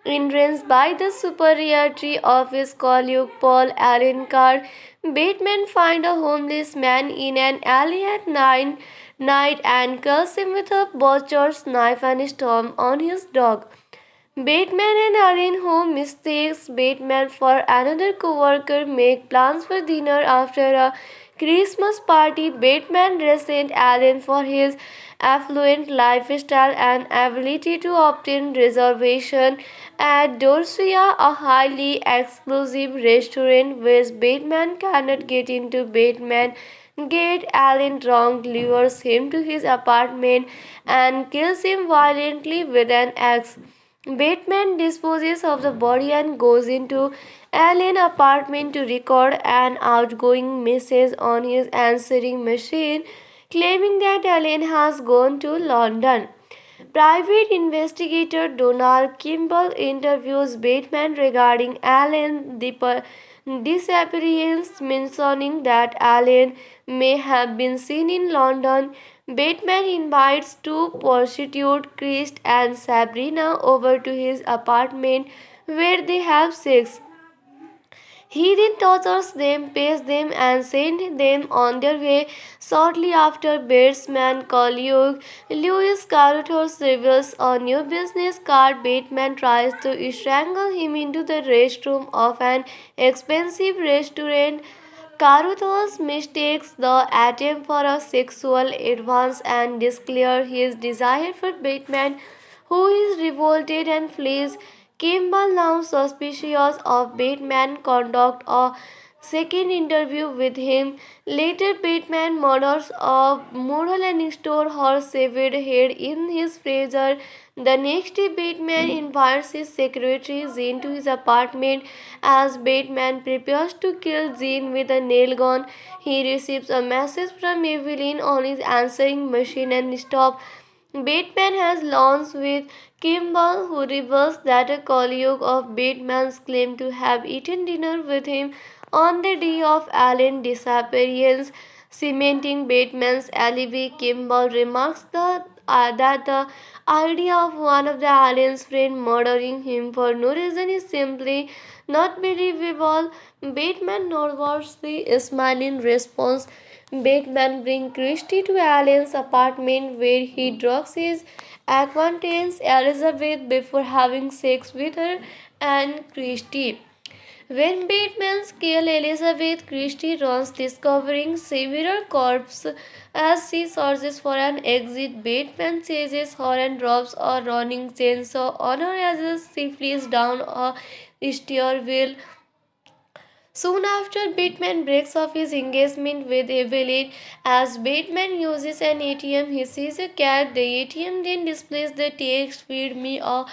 Entranced by the superiority of his colleague Paul Allen Carr, Bateman finds a homeless man in an alley at night and kills him with a butcher's knife and storms on his dog. Bateman and Allen, who mistakes Bateman for another co-worker, make plans for dinner after a Christmas party. Bateman resents Allen for his affluent lifestyle and ability to obtain reservation at Dorsia, a highly exclusive restaurant which Bateman cannot get into. Bateman get Allen drunk, lures him to his apartment and kills him violently with an axe. Bateman disposes of the body and goes into Allen's apartment to record an outgoing message on his answering machine, claiming that Allen has gone to London. Private investigator Donald Kimball interviews Bateman regarding Allen's disappearance, mentioning that Allen may have been seen in London. Bateman invites two prostitutes, Chris and Sabrina, over to his apartment where they have sex. He then tortures them, pays them, and sends them on their way. Shortly after, Batesman colleague Louis Carruthers reveals a new business card. Bateman tries to strangle him into the restroom of an expensive restaurant. Carruthers mistakes the attempt for a sexual advance and declares his desire for Bateman, who is revolted and flees. Kimball, now suspicious of Bateman, conducts a second interview with him. Later, Bateman murders a model and stores her severed head in his freezer. The next day, Bateman invites his secretary Jean to his apartment. As Bateman prepares to kill Jean with a nail gun, he receives a message from Evelyn on his answering machine and stops. Bateman has lunch with Kimball, who reveals that a colleague of Bateman's claimed to have eaten dinner with him on the day of Allen's disappearance, cementing Bateman's alibi. Kimball remarks that the idea of one of the Allen's friends murdering him for no reason is simply not believable. Bateman nervously smiles in response. Bateman brings Christie to Allen's apartment where he drugs his acquaintance Elizabeth before having sex with her and Christie. When Batman kills Elizabeth, Christie runs, discovering several corpses. As she searches for an exit, Batman chases her and drops a running chainsaw on her as she flees down a stairwell. Soon after, Batman breaks off his engagement with Evelyn. As Batman uses an ATM, he sees a cat. The ATM then displays the text, "Feed me a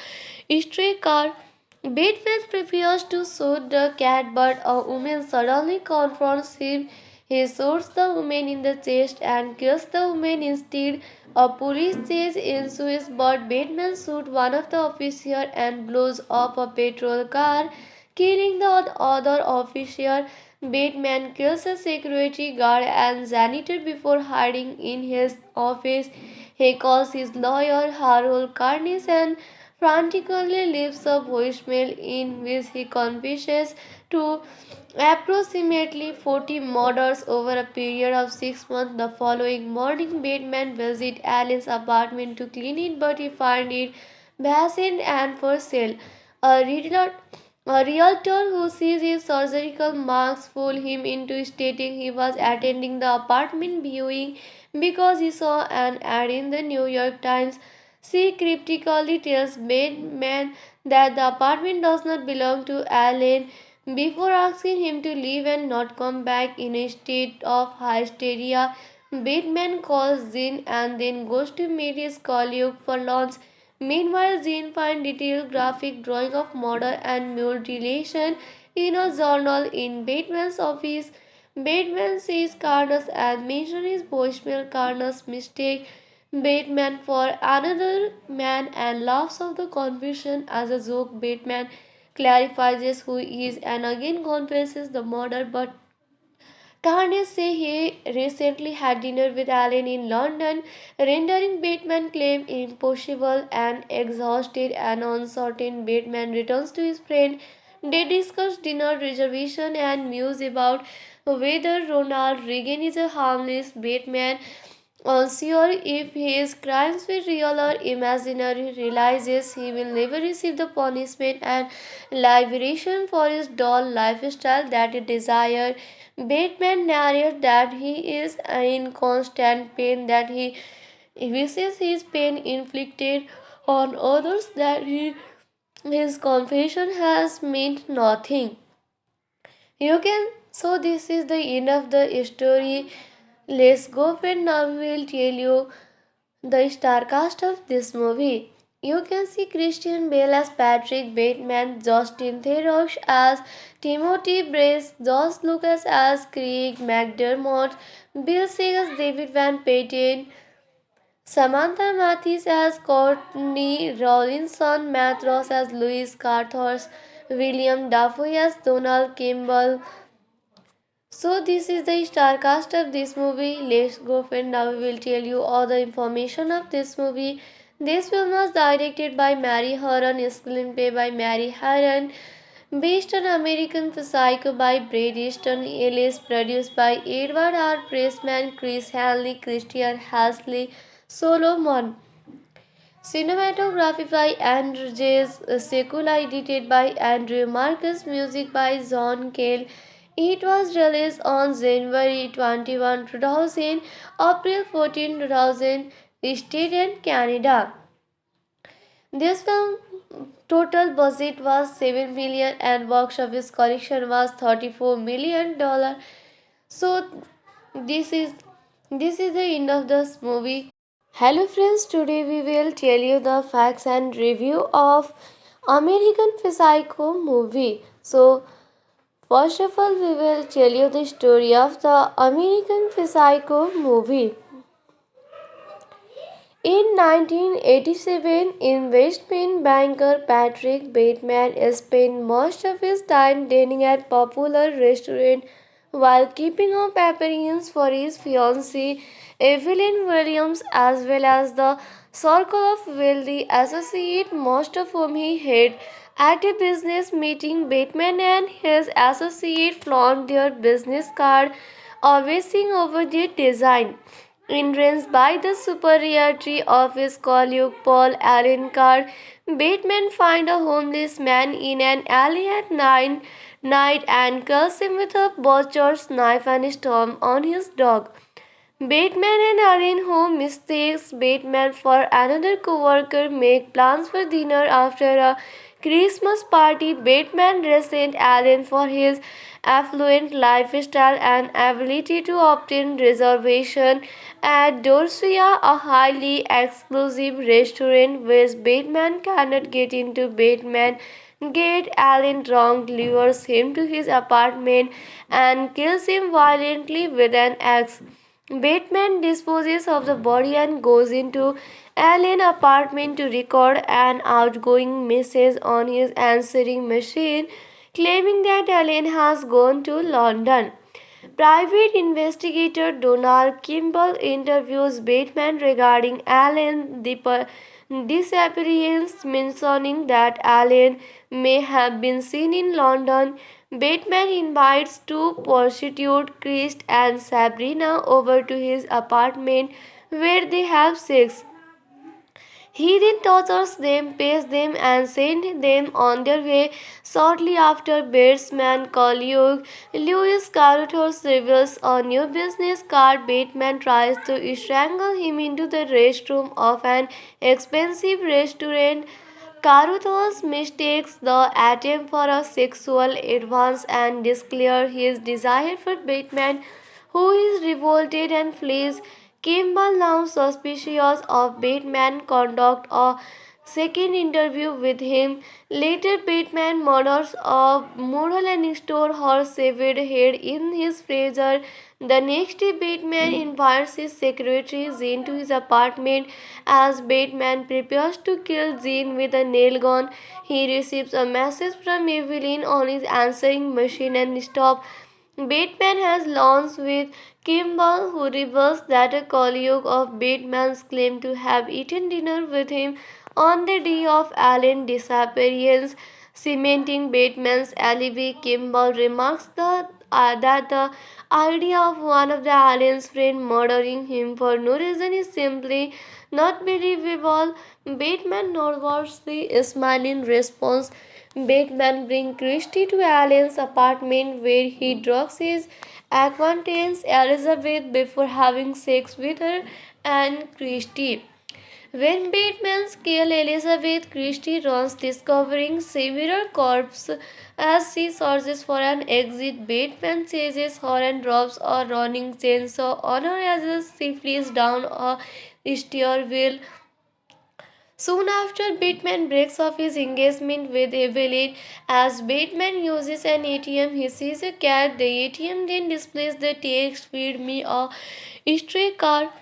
stray cat." Batman prepares to shoot the cat, but a woman suddenly confronts him. He shoots the woman in the chest and kills the woman instead. A police chase ensues, but Batman shoots one of the officers and blows up a patrol car, killing the other officer. Batman kills a security guard and janitor before hiding in his office. He calls his lawyer Harold Carnes and frantically leaves a voicemail in which he confesses to approximately 40 murders over a period of 6 months. The following morning, Batman visits Alan's apartment to clean it, but he finds it vacant and for sale. A realtor, a realtor who sees his surgical marks fool him into stating he was attending the apartment viewing because he saw an ad in the New York Times. She cryptically tells Batman that the apartment does not belong to Alan before asking him to leave and not come back. In a state of hysteria, Batman calls Jean and then goes to meet his colleague for lunch. Meanwhile, Jean finds detailed graphic drawing of murder and mutilation in a journal in Batman's office. Batman sees Carnage and mentions his voicemail. Carnage mistake Batman for another man and laughs off the confusion as a joke. Batman clarifies who he is and again confesses the murder, but Carnage says he recently had dinner with Alan in London, rendering Batman's claim impossible. And exhausted and uncertain, Batman returns to his friend. They discuss dinner reservation and muse about whether Ronald Reagan is a harmless. Batman, unsure if his crimes were real or imaginary, realizes he will never receive the punishment and liberation for his dull lifestyle that he desired. Batman narrates that he is in constant pain, that he wishes his pain inflicted on others, that his confession has meant nothing. So this is the end of the story. Let's go and now we will tell you the star cast of this movie. You can see Christian Bale as Patrick Bateman, Justin Theroux as Timothy Brace, Josh Lucas as Craig McDermott, Bill Seeg as David Van Patten, Samantha Mathis as Courtney Rawlinson, Matt Ross as Louis Carthors, William Dafoe as Donald Campbell. So this is the star cast of this movie. Let's go and now we will tell you all the information of this movie. This film was directed by Mary Harron, screenplay by Mary Harron, based on American Psycho by Bret Easton Ellis, produced by Edward R. Pressman, Chris Hanley, Christian Hasley, Solomon. Cinematography by Andrew J. Sekula, edited by Andrew Marcus, music by John Cale. It was released on January 21, 2000, April 14, 2000, State and Canada. This film total budget was 7 million and box office collection was $34 million. So this is the end of this movie. Hello friends, today we will tell you the facts and review of American Psycho movie. So first of all, we will tell you the story of the American Psycho movie. In 1987, investment banker Patrick Bateman spent most of his time dining at popular restaurant while keeping up appearances for his fiancée Evelyn Williams as well as the circle of wealthy associates, most of whom he had. At a business meeting, Bateman and his associate flaunt their business card, obsessing over their design. Entranced by the superiority of his colleague Paul Allen Carr, Bateman finds a homeless man in an alley at night, night and kills him with a butcher's knife and storms on his dog. Batman and Allen, who mistakes Batman for another co-worker, make plans for dinner after a Christmas party. Batman resents Allen for his affluent lifestyle and ability to obtain reservation at Dorsia, a highly exclusive restaurant which Batman cannot get into. Batman get Allen drunk, lures him to his apartment and kills him violently with an axe. Batman disposes of the body and goes into Allen's apartment to record an outgoing message on his answering machine, claiming that Allen has gone to London. Private investigator Donald Kimball interviews Batman regarding Allen's disappearance, mentioning that Allen may have been seen in London. Batman invites two prostitutes, Chris and Sabrina, over to his apartment where they have sex. He then tortures them, pays them, and sends them on their way. Shortly after, Batman colleague Louis Carruthers reveals a new business card. Batman tries to strangle him into the restroom of an expensive restaurant. Carruthers mistakes the attempt for a sexual advance and declares his desire for Batman, who is revolted and flees. Kimball, now suspicious of Batman, conducts a second interview with him. Later, Batman murders a model and stores her severed head in his freezer. The next day, Batman invites his secretary Jean to his apartment. As Batman prepares to kill Jean with a nail gun, he receives a message from Evelyn on his answering machine and stops. Batman has lunch with Kimball, who reveals that a colleague of Batman's claimed to have eaten dinner with him on the day of Allen's disappearance, cementing Batman's alibi. Kimball remarks that the idea of one of the Allen's friends murdering him for no reason is simply not believable. Batman nervously smiles in response. Batman brings Christie to Allen's apartment where he drugs his acquaintance Elizabeth before having sex with her and Christie. When Batman kills Elizabeth, Christie runs, discovering several corpses as she searches for an exit. Batman chases her and drops a running chainsaw on her as she flees down a stairwell. Soon after, Batman breaks off his engagement with Evelyn. As Batman uses an ATM, he sees a cat. The ATM then displays the text, "Feed me a stray cat."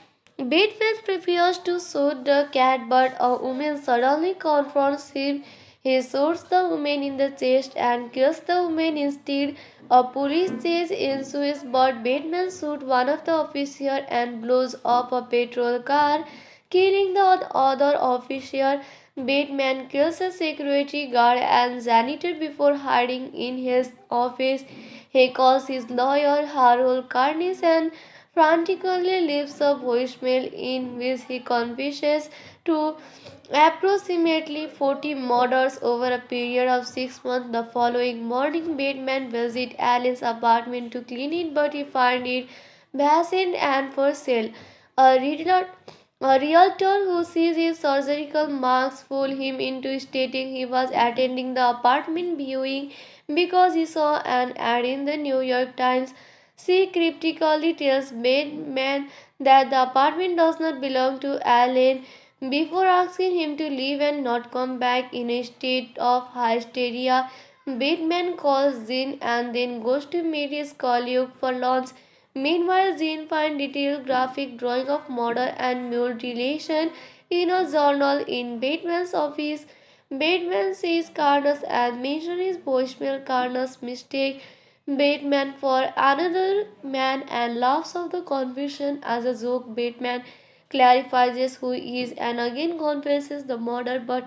Batman prepares to shoot the cat, but a woman suddenly confronts him. He shoots the woman in the chest and kills the woman instead. A police chase ensues, but Batman shoots one of the officers and blows up a patrol car, killing the other officer. Batman kills a security guard and janitor before hiding in his office. He calls his lawyer Harold Carnes and frantically leaves a voicemail in which he confesses to approximately 40 murders over a period of 6 months. The following morning, Batman visits Alice's apartment to clean it, but he finds it vacant and for sale. A realtor, a realtor who sees his surgical marks fool him into stating he was attending the apartment viewing because he saw an ad in the New York Times. She cryptically tells Batman that the apartment does not belong to Allen before asking him to leave and not come back. In a state of hysteria, Batman calls Jean and then goes to meet his colleague for lunch. Meanwhile, Jean finds detailed graphic drawing of murder and mutilation in a journal in Batman's office. Batman sees Carnage and mentions his voicemail. Carnage mistake Batman for another man and laughs off the confusion as a joke. Batman clarifies who he is and again confesses the murder, but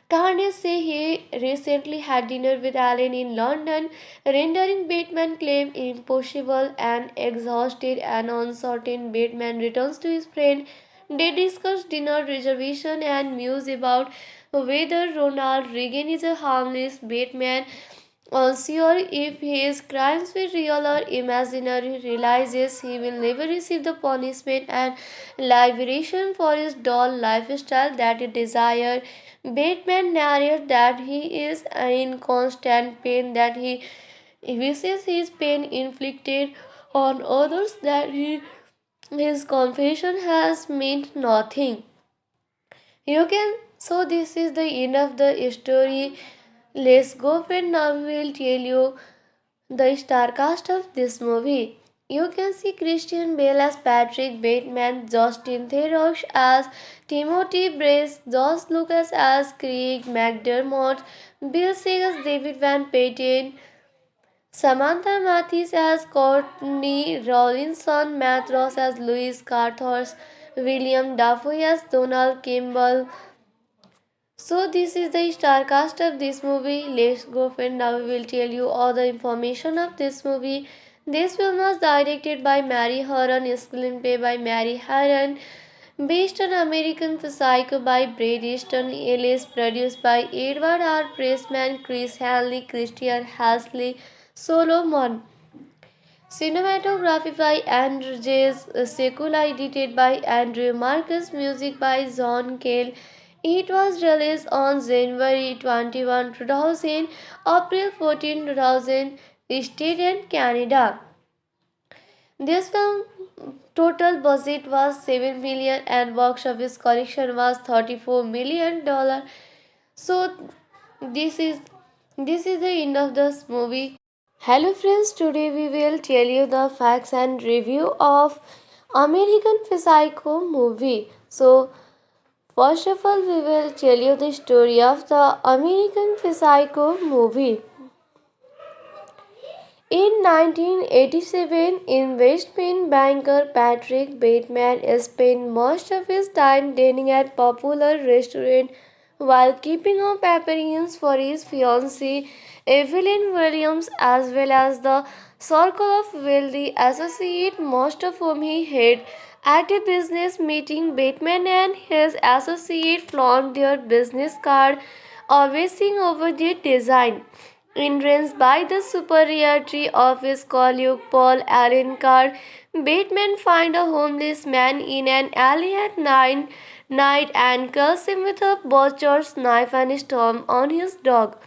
Carnage says he recently had dinner with Allen in London, rendering Batman's claim impossible. And exhausted and uncertain, Batman returns to his friend. They discuss dinner reservation and muse about whether Ronald Reagan is a harmless Batman unsure if his crimes were real or imaginary, realizes he will never receive the punishment and liberation for his dull lifestyle that he desired. Batman narrates that he is in constant pain, that he wishes his pain inflicted on others, that his confession has meant nothing. You can. So this is the end of the story. Let's go and now we will tell you the star cast of this movie. You can see Christian Bale as Patrick Bateman, Justin Theroux as Timothy Brace, Josh Lucas as Craig McDermott, Bill Sigg as David Van Patten, Samantha Mathis as Courtney Rawlinson, Matt Ross as Louis Carthors, William Dafoe as Donald Campbell. So this is the star cast of this movie. Let's go and now we will tell you all the information of this movie. This film was directed by Mary Harron, screenplay by Mary Harron, based on American Psycho by Bret Easton Ellis, produced by Edward R. Pressman, Chris Hanley, Christian Hasley, Solomon. Cinematography by Andrew J. Sekula, edited by Andrew Marcus, music by John Cale. It was released on January 21, 2000, April 14, 2000, State and Canada. This film total budget was 7 million and box office collection was $34 million. So this is this is the end of this movie. Hello friends, today we will tell you the facts and review of American Psycho movie. So first of all we will tell you the story of the American Psycho movie. In 1987, investment banker Patrick Bateman spent most of his time dining at popular restaurant while keeping up appearances for his fiancée Evelyn Williams as well as the circle of wealthy associates, most of whom he had. At a business meeting, Bateman and his associate flaunt their business card, obsessing over their design. Entranced by the superiority of his colleague Paul Allen Carr, Bateman finds a homeless man in an alley at night and kills him with a butcher's knife and storms on his dog.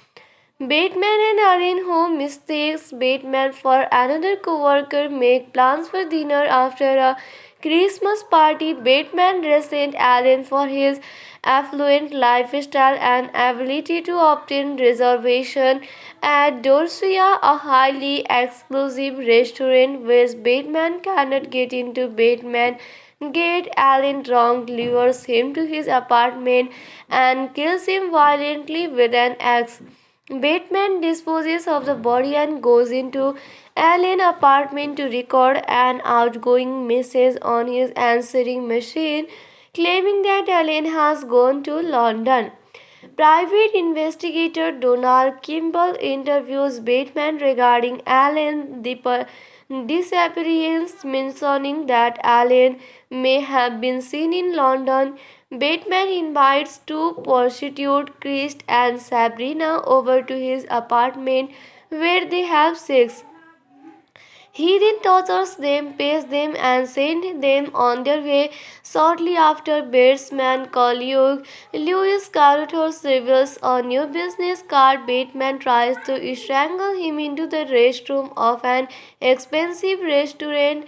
Bateman and Allen, who mistakes Bateman for another co-worker, make plans for dinner after a Christmas party. Bateman resents Allen for his affluent lifestyle and ability to obtain reservation at Dorsia, a highly exclusive restaurant which Bateman cannot get into. Bateman gets Allen drunk, lures him to his apartment, and kills him violently with an axe. Bateman disposes of the body and goes into Allen's apartment to record an outgoing message on his answering machine, claiming that Allen has gone to London. Private investigator Donald Kimball interviews Bateman regarding Allen's disappearance, mentioning that Allen may have been seen in London. Bateman invites two prostitutes, Chris and Sabrina, over to his apartment where they have sex. He then tortures them, pays them, and sends them on their way. Shortly after, Batesman colleague Louis Carruthers reveals a new business card. Bateman tries to strangle him into the restroom of an expensive restaurant.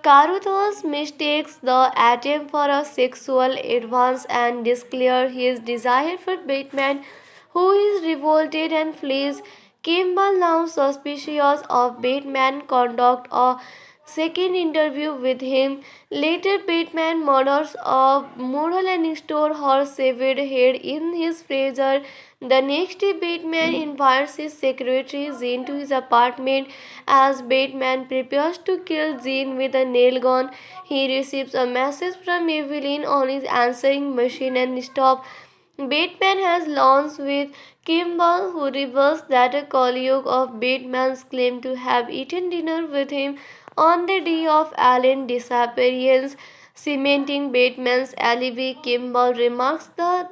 Carruthers mistakes the attempt for a sexual advance and declares his desire for Bateman, who is revolted and flees. Kimball, now suspicious of Bateman, conducts a second interview with him. Later, Bateman murders a mural and stores her severed head in his freezer. The next day, Bateman invites his secretary Jean to his apartment. As Bateman prepares to kill Jean with a nail gun, he receives a message from Evelyn on his answering machine and stops. Bateman has lunch with Kimball, who reveals that a colleague of Bateman's claimed to have eaten dinner with him on the day of Allen's disappearance, cementing Bateman's alibi. Kimball remarks that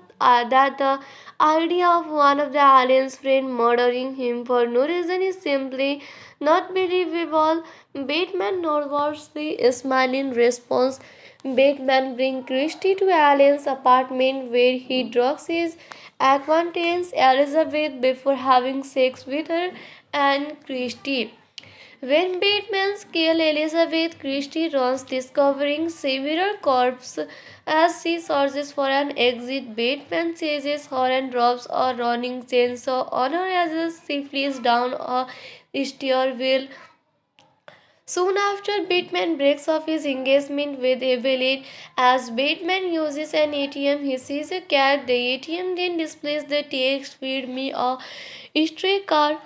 that the idea of one of the alien's friend murdering him for no reason is simply not believable. Batman nervously smiled in response. Batman brings Christie to Alien's apartment where he drugs his acquaintance Elizabeth before having sex with her and Christie. When Batman kills Elizabeth, Christie runs, discovering several corpses as she searches for an exit. Batman chases her and drops a running chainsaw on her as she flees down a stairwell. Soon after, Batman breaks off his engagement with Evelyn. As Batman uses an ATM, he sees a cat. The ATM then displays the text, "Feed me a stray cat."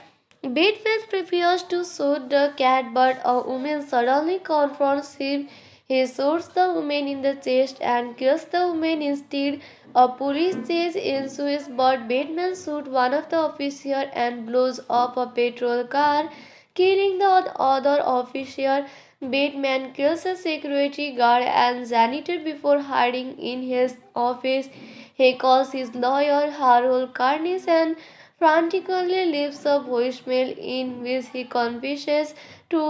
Batman prepares to shoot the cat, but a woman suddenly confronts him. He shoots the woman in the chest and kills the woman instead. A police chase ensues, but Batman shoots one of the officers and blows up a patrol car, killing the other officer. Batman kills a security guard and janitor before hiding in his office. He calls his lawyer Harold Carnes and frantically leaves a voicemail in which he confesses to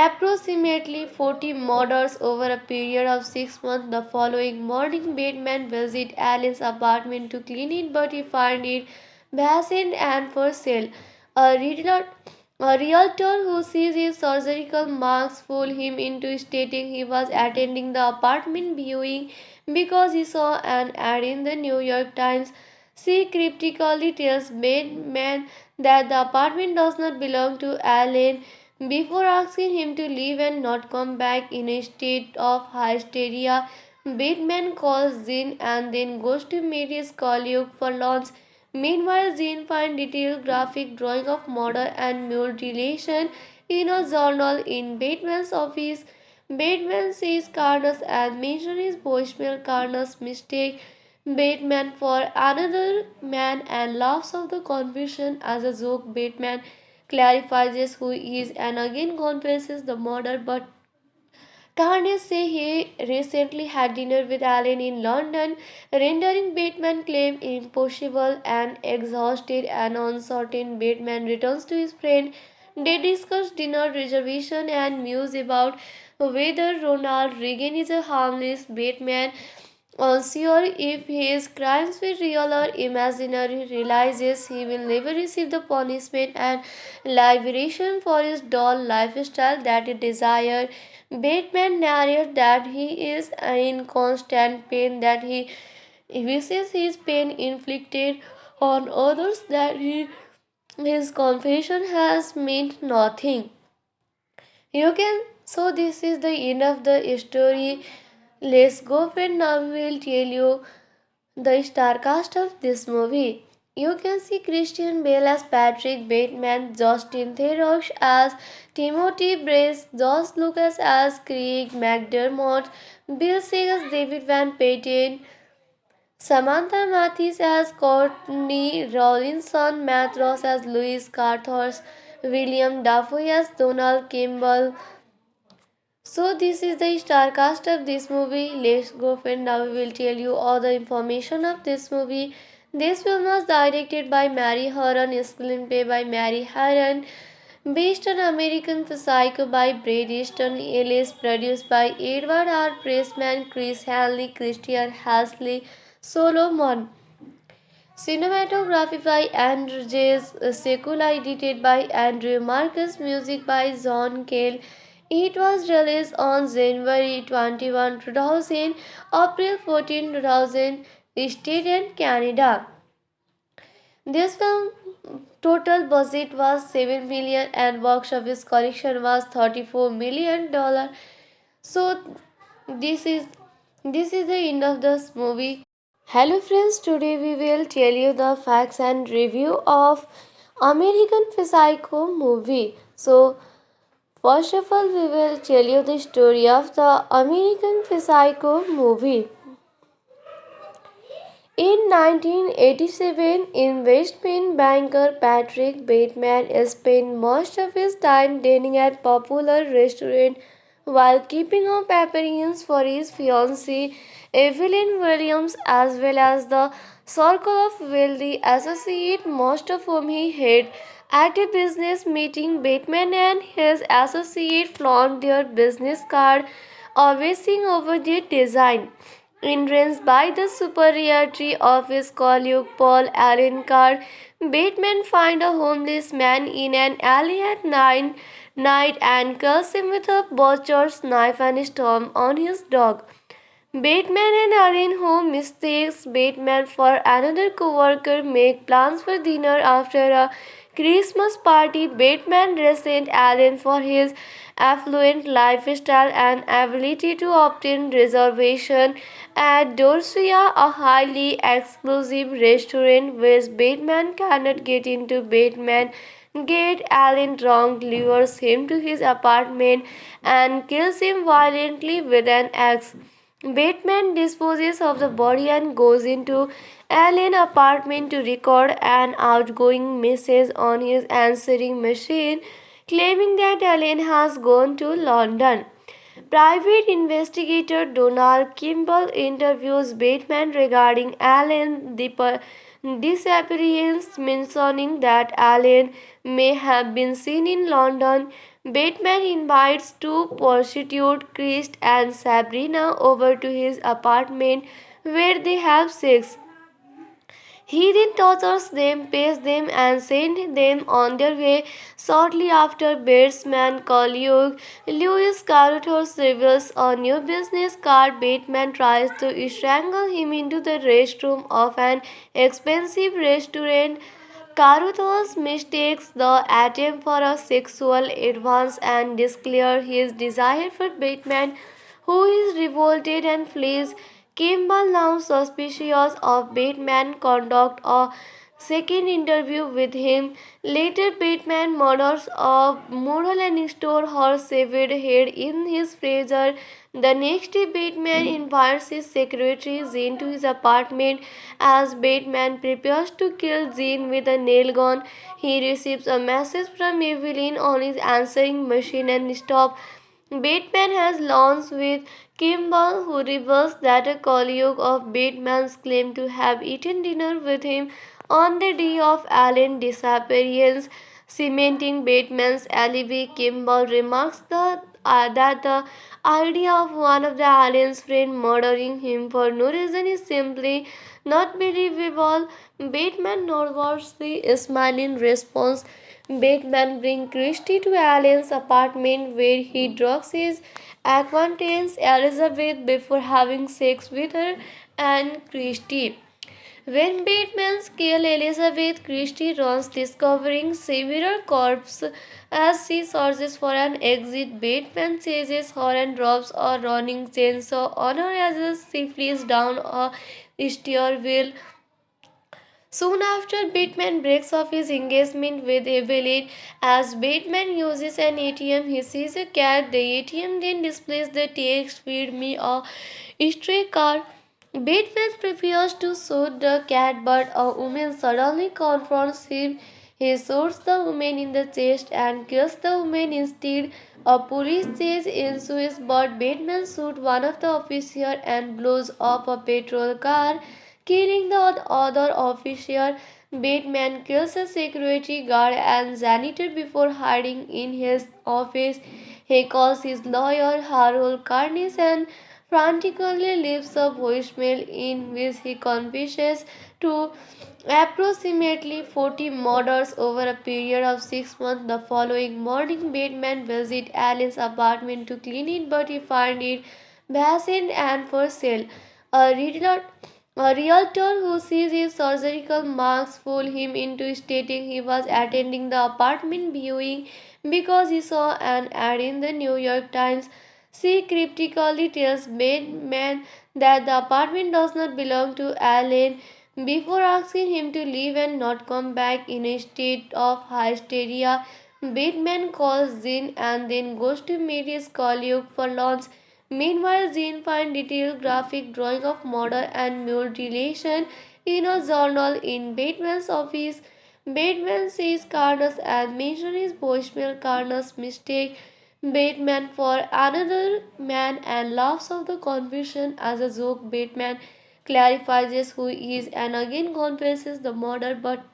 approximately 40 murders over a period of 6 months. The following morning, Batman visits Alice's apartment to clean it, but he finds it vacant and for sale. A realtor, a realtor who sees his surgical marks fool him into stating he was attending the apartment viewing because he saw an ad in the New York Times. She cryptically tells Batman that the apartment does not belong to Alan before asking him to leave and not come back. In a state of hysteria, Batman calls Jean and then goes to meet his colleague for lunch. Meanwhile, Jean finds detailed graphic drawing of murder and mutilation in a journal in Batman's office. Batman sees Carnage and mentions his voicemail. Carnage mistake Batman for another man and laughs off the confession as a joke. Batman clarifies who he is and again confesses the murder, but Carnage says he recently had dinner with Alan in London, rendering Batman's claim impossible. And exhausted and uncertain, Batman returns to his friend. They discuss dinner reservation and muse about whether Ronald Reagan is a harmless Batman. Unsure if his crimes were real or imaginary, realizes he will never receive the punishment and liberation for his dull lifestyle that he desired. Batman narrates that he is in constant pain, that he wishes his pain inflicted on others, that his confession has meant nothing. You can so this is the end of the story. Let's go and now we will tell you the star cast of this movie. You can see Christian Bale as Patrick Bateman, Justin Theroux as Timothy Brace, Josh Lucas as Craig McDermott, Bill Sigg as David Van Patten, Samantha Mathis as Courtney Rawlinson, Matt Ross as Louis Carthors, William Dafoe as Donald Campbell. So this is the star cast of this movie. Let's go and now we will tell you all the information of this movie. This film was directed by Mary Harron, screenplay by Mary Harron, based on American Psycho by Bret Easton Ellis, produced by Edward R. Pressman, Chris Hanley, Christian Hasley, Solomon. Cinematography by Andrew J. Sekula, edited by Andrew Marcus, music by John Cale. It was released on January 21, 2000, April 14, 2000, State and Canada. This film total budget was 7 million and box office collection was $34 million. So this is the end of this movie. Hello friends, today we will tell you the facts and review of American Psycho movie. So first of all, we will tell you the story of the American Psycho movie. In 1987, investment banker Patrick Bateman spent most of his time dining at popular restaurant while keeping up appearances for his fiancée Evelyn Williams as well as the circle of wealthy associates, most of whom he had. At a business meeting, Bateman and his associate flaunt their business card, obsessing over their design. Entranced by the superiority of his colleague Paul Allen Carr, Bateman finds a homeless man in an alley at night and kills him with a butcher's knife and storms on his dog. Bateman and Allen, who mistakes Bateman for another co-worker, make plans for dinner after a Christmas party. Bateman resents Allen for his affluent lifestyle and ability to obtain reservation at Dorsia, a highly exclusive restaurant which Bateman cannot get into. Bateman Get Allen drunk, lures him to his apartment and kills him violently with an axe. Bateman disposes of the body and goes into Allen's apartment to record an outgoing message on his answering machine, claiming that Allen has gone to London. Private investigator Donald Kimball interviews Bateman regarding Allen's disappearance, mentioning that Allen may have been seen in London. Bateman invites two prostitutes, Chris and Sabrina, over to his apartment where they have sex. He then tortures them, pays them, and sends them on their way. Shortly after, Batesman colleague Lewis Carruthers reveals a new business card. Bateman tries to strangle him into the restroom of an expensive restaurant. Carruthers mistakes the attempt for a sexual advance and declares his desire for Bateman, who is revolted and flees. Kimball, now suspicious of Bateman, conducts a second interview with him. Later, Bateman murders a mural and stores her severed head in his freezer. The next day, Bateman invites his secretary Jean to his apartment. As Bateman prepares to kill Jean with a nail gun, he receives a message from Evelyn on his answering machine and stops. Bateman has lunch with Kimball, who reveals that a colleague of Bateman's claimed to have eaten dinner with him on the day of Allen's disappearance, cementing Bateman's alibi. Kimball remarks that the idea of one of the Allen's friends murdering him for no reason is simply not believable. Bateman nervously smiles in response. Bateman brings Christie to Allen's apartment where he drugs his acquaintance Elizabeth before having sex with her and Christie. When Bateman kills Elizabeth, Christie runs, discovering several corpses as she searches for an exit. Bateman chases her and drops a running chainsaw on her as she flees down a stairwell. Soon after, Bateman breaks off his engagement with Evelyn. As Bateman uses an ATM, he sees a cat. The ATM then displays the text, "Feed me a stray cat." Bateman prepares to shoot the cat, but a woman suddenly confronts him. He shoots the woman in the chest and kills the woman instead. A police chase ensues, but Bateman shoots one of the officers and blows up a patrol car, killing the other officer. Bateman kills a security guard and janitor before hiding in his office. He calls his lawyer Harold Carnes and frantically leaves a voicemail in which he confesses to approximately 40 murders over a period of 6 months. The following morning, Bateman visits Alice's apartment to clean it, but he finds it vacant and for sale. A realtor, a realtor who sees his surgical marks fool him into stating he was attending the apartment viewing because he saw an ad in the New York Times. She cryptically tells Bateman that the apartment does not belong to Allen before asking him to leave and not come back. In a state of hysteria, Bateman calls Jean and then goes to meet his colleague for lunch. Meanwhile, Jean finds detailed graphic drawing of murder and mutilation in a journal in Bateman's office. Bateman sees Carnes and mentions his voicemail. Carnes mistake Batman for another man and laughs off the confusion as a joke. Batman clarifies who he is and again confesses the murder, but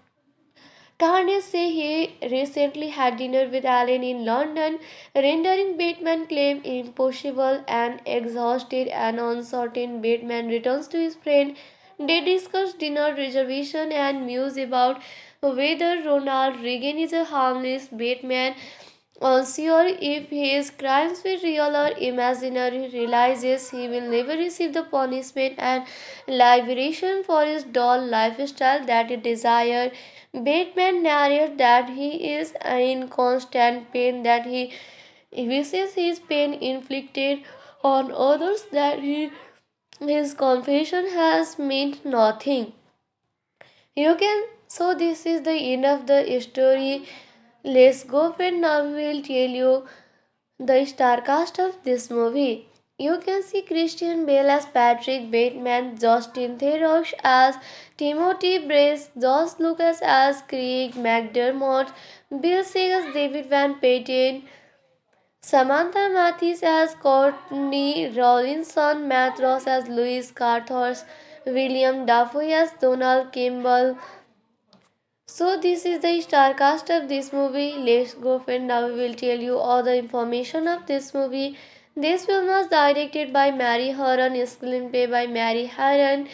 Carnage say he recently had dinner with Alan in London, rendering Batman claim impossible and exhausted and uncertain. Batman returns to his friend. They discuss dinner reservation and muse about whether Ronald Reagan is a harmless Batman. Unsure if his crimes were real or imaginary, realizes he will never receive the punishment and liberation for his dull lifestyle that he desired. Batman narrates that he is in constant pain, that he wishes his pain inflicted on others, that his confession has meant nothing. So this is the end of the story. Let's go and now we will tell you the star cast of this movie. You can see Christian Bale as Patrick Bateman, Justin Theroux as Timothy Brace, Josh Lucas as Craig McDermott, Bill Seeg as David Van Patten, Samantha Mathis as Courtney Rawlinson, Matt Ross as Louis Carthors, William Dafoe as Donald Campbell. So this is the star cast of this movie. Let's go and now we will tell you all the information of this movie. This film was directed by Mary Harron, screenplay by Mary Harron,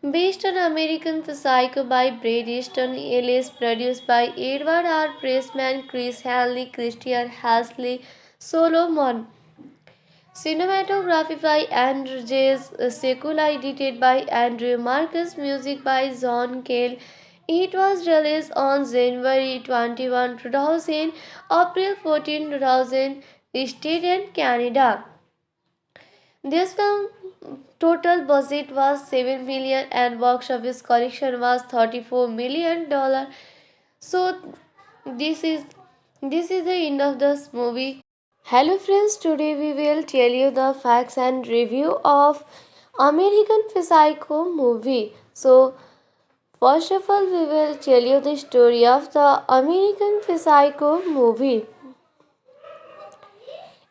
based on American Psycho by Bret Easton Ellis, produced by Edward R. Pressman, Chris Hanley, Christian Hasley, Solomon. Cinematography by Andrew J. Sekula, edited by Andrew Marcus, music by John Cale. It was released on January 21, 2000, April 14, 2000, State and Canada. This film total budget was 7 million and box office collection was $34 million. So this is the end of this movie. Hello friends, today we will tell you the facts and review of American Psycho movie. So first of all, we will tell you the story of the American Psycho movie.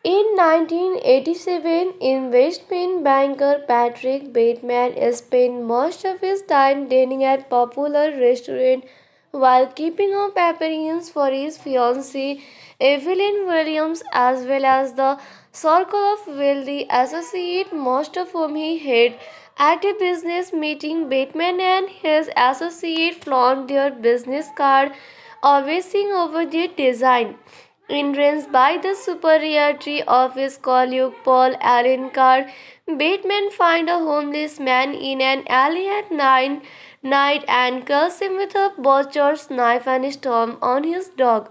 In 1987, investment banker Patrick Bateman spent most of his time dining at popular restaurant while keeping up appearances for his fiancée Evelyn Williams as well as the circle of wealthy associates, most of whom he had. At a business meeting, Bateman and his associate flaunt their business card, obsessing over their design. Entranced by the superiority of his colleague Paul Allen Carr, Bateman finds a homeless man in an alley at night and kills him with a butcher's knife and storms on his dog.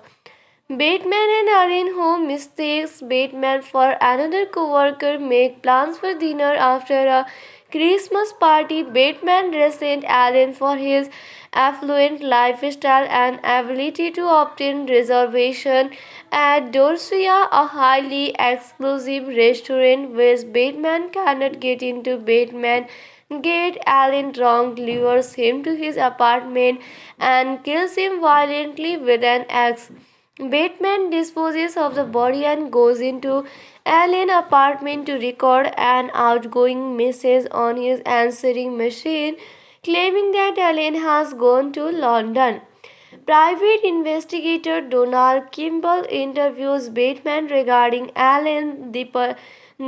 Bateman and Allen, who mistakes Bateman for another co-worker, make plans for dinner after a Christmas party. Bateman resents Allen for his affluent lifestyle and ability to obtain reservation at Dorsia, a highly exclusive restaurant which Bateman cannot get into. Bateman gets Allen drunk, lures him to his apartment, and kills him violently with an axe. Bateman disposes of the body and goes into Allen's apartment to record an outgoing message on his answering machine, claiming that Allen has gone to London. Private investigator Donald Kimball interviews Bateman regarding Allen's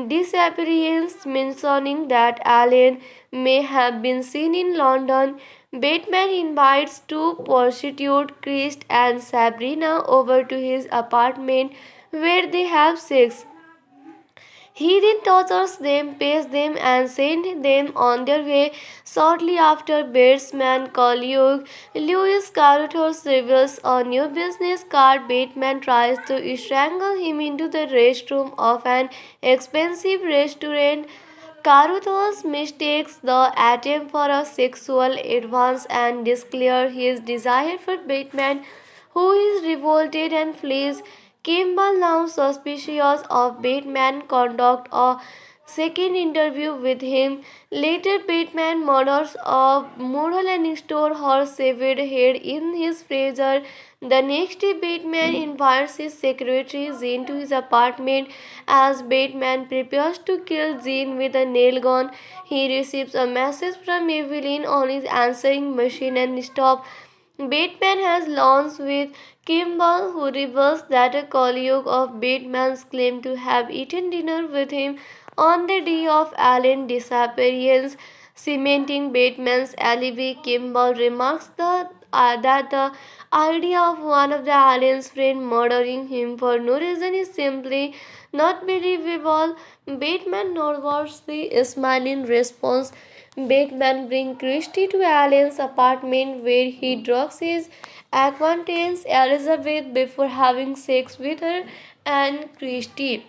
disappearance, mentioning that Allen may have been seen in London. Bateman invites two prostitutes, Chris and Sabrina, over to his apartment where they have sex. He then tortures them, pays them, and sends them on their way. Shortly after, Batesman colleague Louis Carruthers reveals a new business card. Bateman tries to strangle him into the restroom of an expensive restaurant. Carruthers mistakes the attempt for a sexual advance and declares his desire for Bateman, who is revolted and flees. Kimball, now suspicious of Bateman's conduct, second interview with him. Later, Batman murders a model and stores her severed head in his freezer. The next day, Batman invites his secretary Jean to his apartment. As Batman prepares to kill Jean with a nail gun, he receives a message from Evelyn on his answering machine and stops. Batman has lunch with Kimball, who reveals that a colleague of Batman's claimed to have eaten dinner with him on the day of Allen's disappearance, cementing Batman's alibi. Kimball remarks that the idea of one of the Allen's friends murdering him for no reason is simply not believable. Batman nervously smiles in response. Batman brings Christie to Allen's apartment where he drugs his acquaintance Elizabeth before having sex with her and Christie.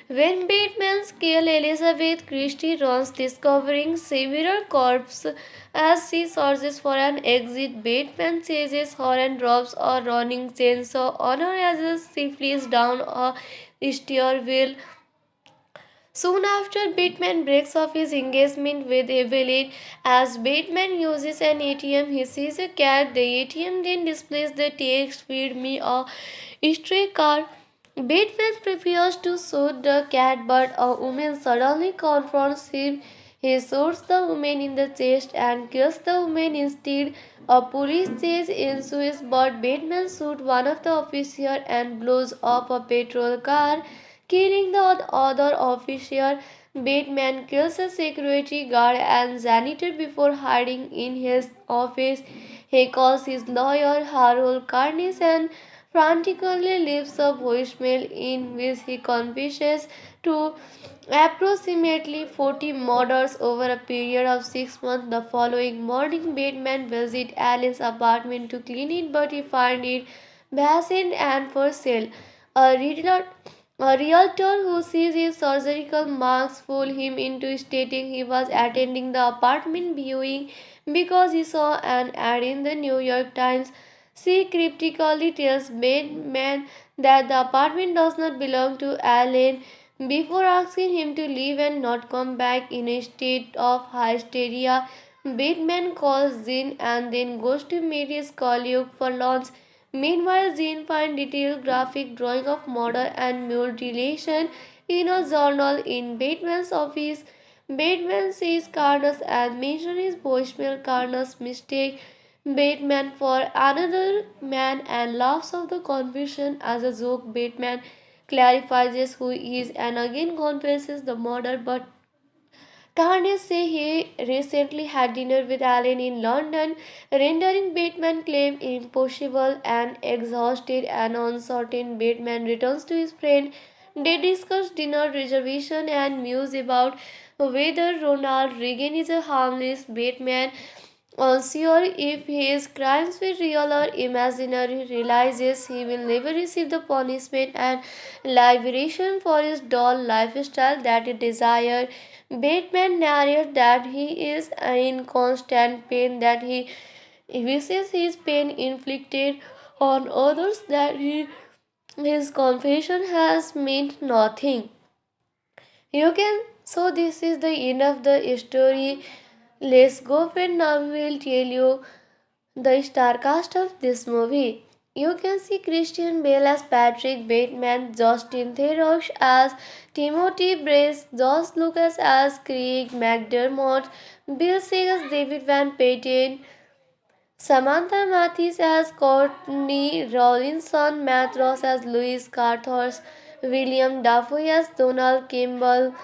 When Batman kills Elizabeth, Christie runs, discovering several corpses as she searches for an exit. Batman chases her and drops a running chainsaw on her as she flees down a stairwell. Soon after, Batman breaks off his engagement with Evelyn. As Batman uses an ATM, he sees a cat. The ATM then displays the text, "Feed me a stray car." Batman prepares to shoot the cat, but a woman suddenly confronts him. He shoots the woman in the chest and kills the woman instead. A police chase ensues, but Batman shoots one of the officers and blows up a patrol car, killing the other officer. Batman kills a security guard and janitor before hiding in his office. He calls his lawyer Harold Carnes and frantically leaves a voicemail in which he confesses to approximately 40 murders over a period of 6 months. The following morning, Batman visits Alice's apartment to clean it, but he finds it vacant and for sale. A realtor, a realtor who sees his surgical marks fool him into stating he was attending the apartment viewing because he saw an ad in the New York Times. She cryptically tells Batman that the apartment does not belong to Allen before asking him to leave and not come back. In a state of hysteria, Batman calls Jean and then goes to meet his colleague for lunch. Meanwhile, Jean finds detailed graphic drawing of murder and mutilation in a journal in Batman's office. Batman sees Carnage and mentions his voicemail. Carnage mistake Batman for another man and laughs off the confusion as a joke. Batman clarifies who he is and again confesses the murder, but Carnage says he recently had dinner with Allen in London, rendering Batman's claim impossible. And exhausted and uncertain, Batman returns to his friend. They discuss dinner reservation and muse about whether Ronald Reagan is a harmless. Batman, unsure if his crimes were real or imaginary, realizes he will never receive the punishment and liberation for his dull lifestyle that he desired. Batman narrates that he is in constant pain, that he wishes his pain inflicted on others, that his confession has meant nothing. You can, so this is the end of the story. Let's go and now we will tell you the star cast of this movie. You can see Christian Bale as Patrick Bateman, Justin Theroux as Timothy Brace, Josh Lucas as Craig McDermott, Bill Sears as David Van Patten, Samantha Mathis as Courtney Rawlinson, Matt Ross as Louis Carthors, William Dafoe as Donald Campbell.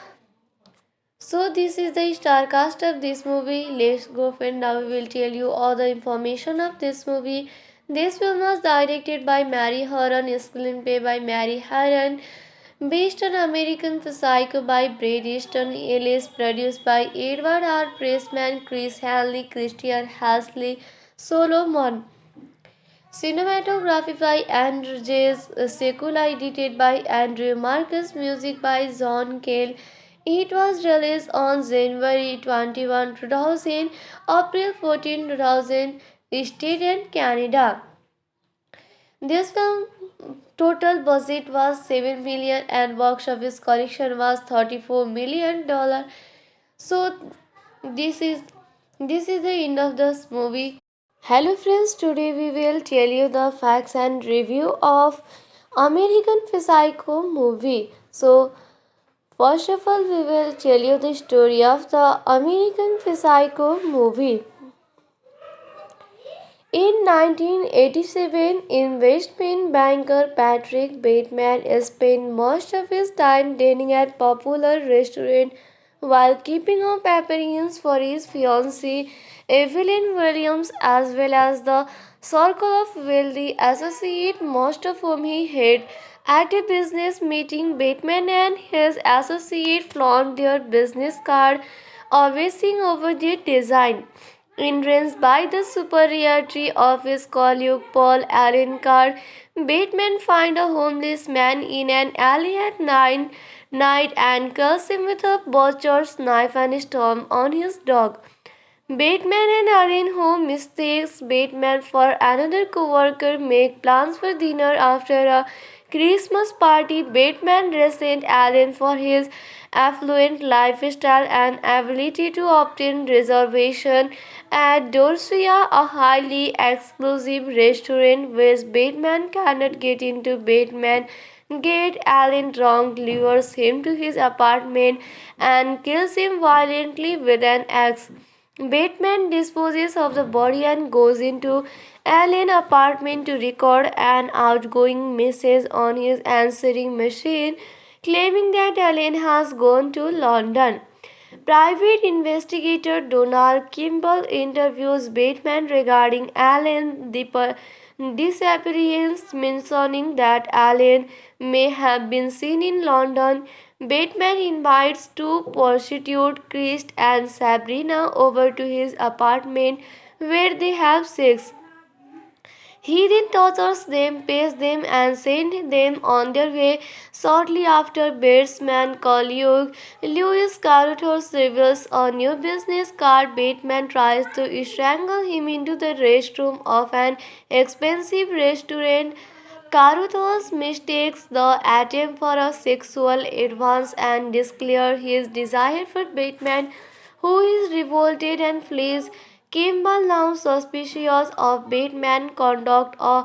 So this is the star cast of this movie. Let's go and now we will tell you all the information of this movie. This film was directed by Mary Harron, screenplay by Mary Harron, based on American Psycho by Bret Easton Ellis, produced by Edward R. Pressman, Chris Hanley, Christian Hasley, Solomon. Cinematography by Andrew J. Sekula, edited by Andrew Marcus, music by John Cale. It was released on January 21, 2000, April 14, 2000, State and Canada. This film Total budget was 7 million and box office collection was 34 million dollar. So this is this is the end of this movie. Hello friends, today we will tell you the facts and review of American Psycho movie. So first of all, we will tell you the story of the American Psycho movie. In 1987, investment banker Patrick Bateman spent most of his time dining at popular restaurant while keeping up appearances for his fiancée Evelyn Williams as well as the circle of wealthy associates, most of whom he had. At a business meeting, Bateman and his associate flaunt their business card, obsessing over their design. Entranced by the superiority of his colleague Paul Allen Carr, Bateman finds a homeless man in an alley at night and kills him with a butcher's knife and storms on his dog. Bateman and Allen, who mistakes Bateman for another co-worker, make plans for dinner after a Christmas party. Bateman resents Allen for his affluent lifestyle and ability to obtain reservation at Dorsia, a highly exclusive restaurant which Bateman cannot get into. Bateman gets Allen drunk, lures him to his apartment, and kills him violently with an axe. Bateman disposes of the body and goes into Allen's apartment to record an outgoing message on his answering machine, claiming that Allen has gone to London. Private investigator Donald Kimball interviews Bateman regarding Allen's disappearance, mentioning that Allen may have been seen in London. Bateman invites two prostitutes, Chris and Sabrina, over to his apartment where they have sex. He then tortures them, pays them, and sends them on their way. Shortly after, Batesman colleague Louis Carruthers reveals a new business card. Bateman tries to strangle him into the restroom of an expensive restaurant. Carruthers mistakes the attempt for a sexual advance and declares his desire for Bateman, who is revolted and flees. Kimball, now suspicious of Bateman, conducts a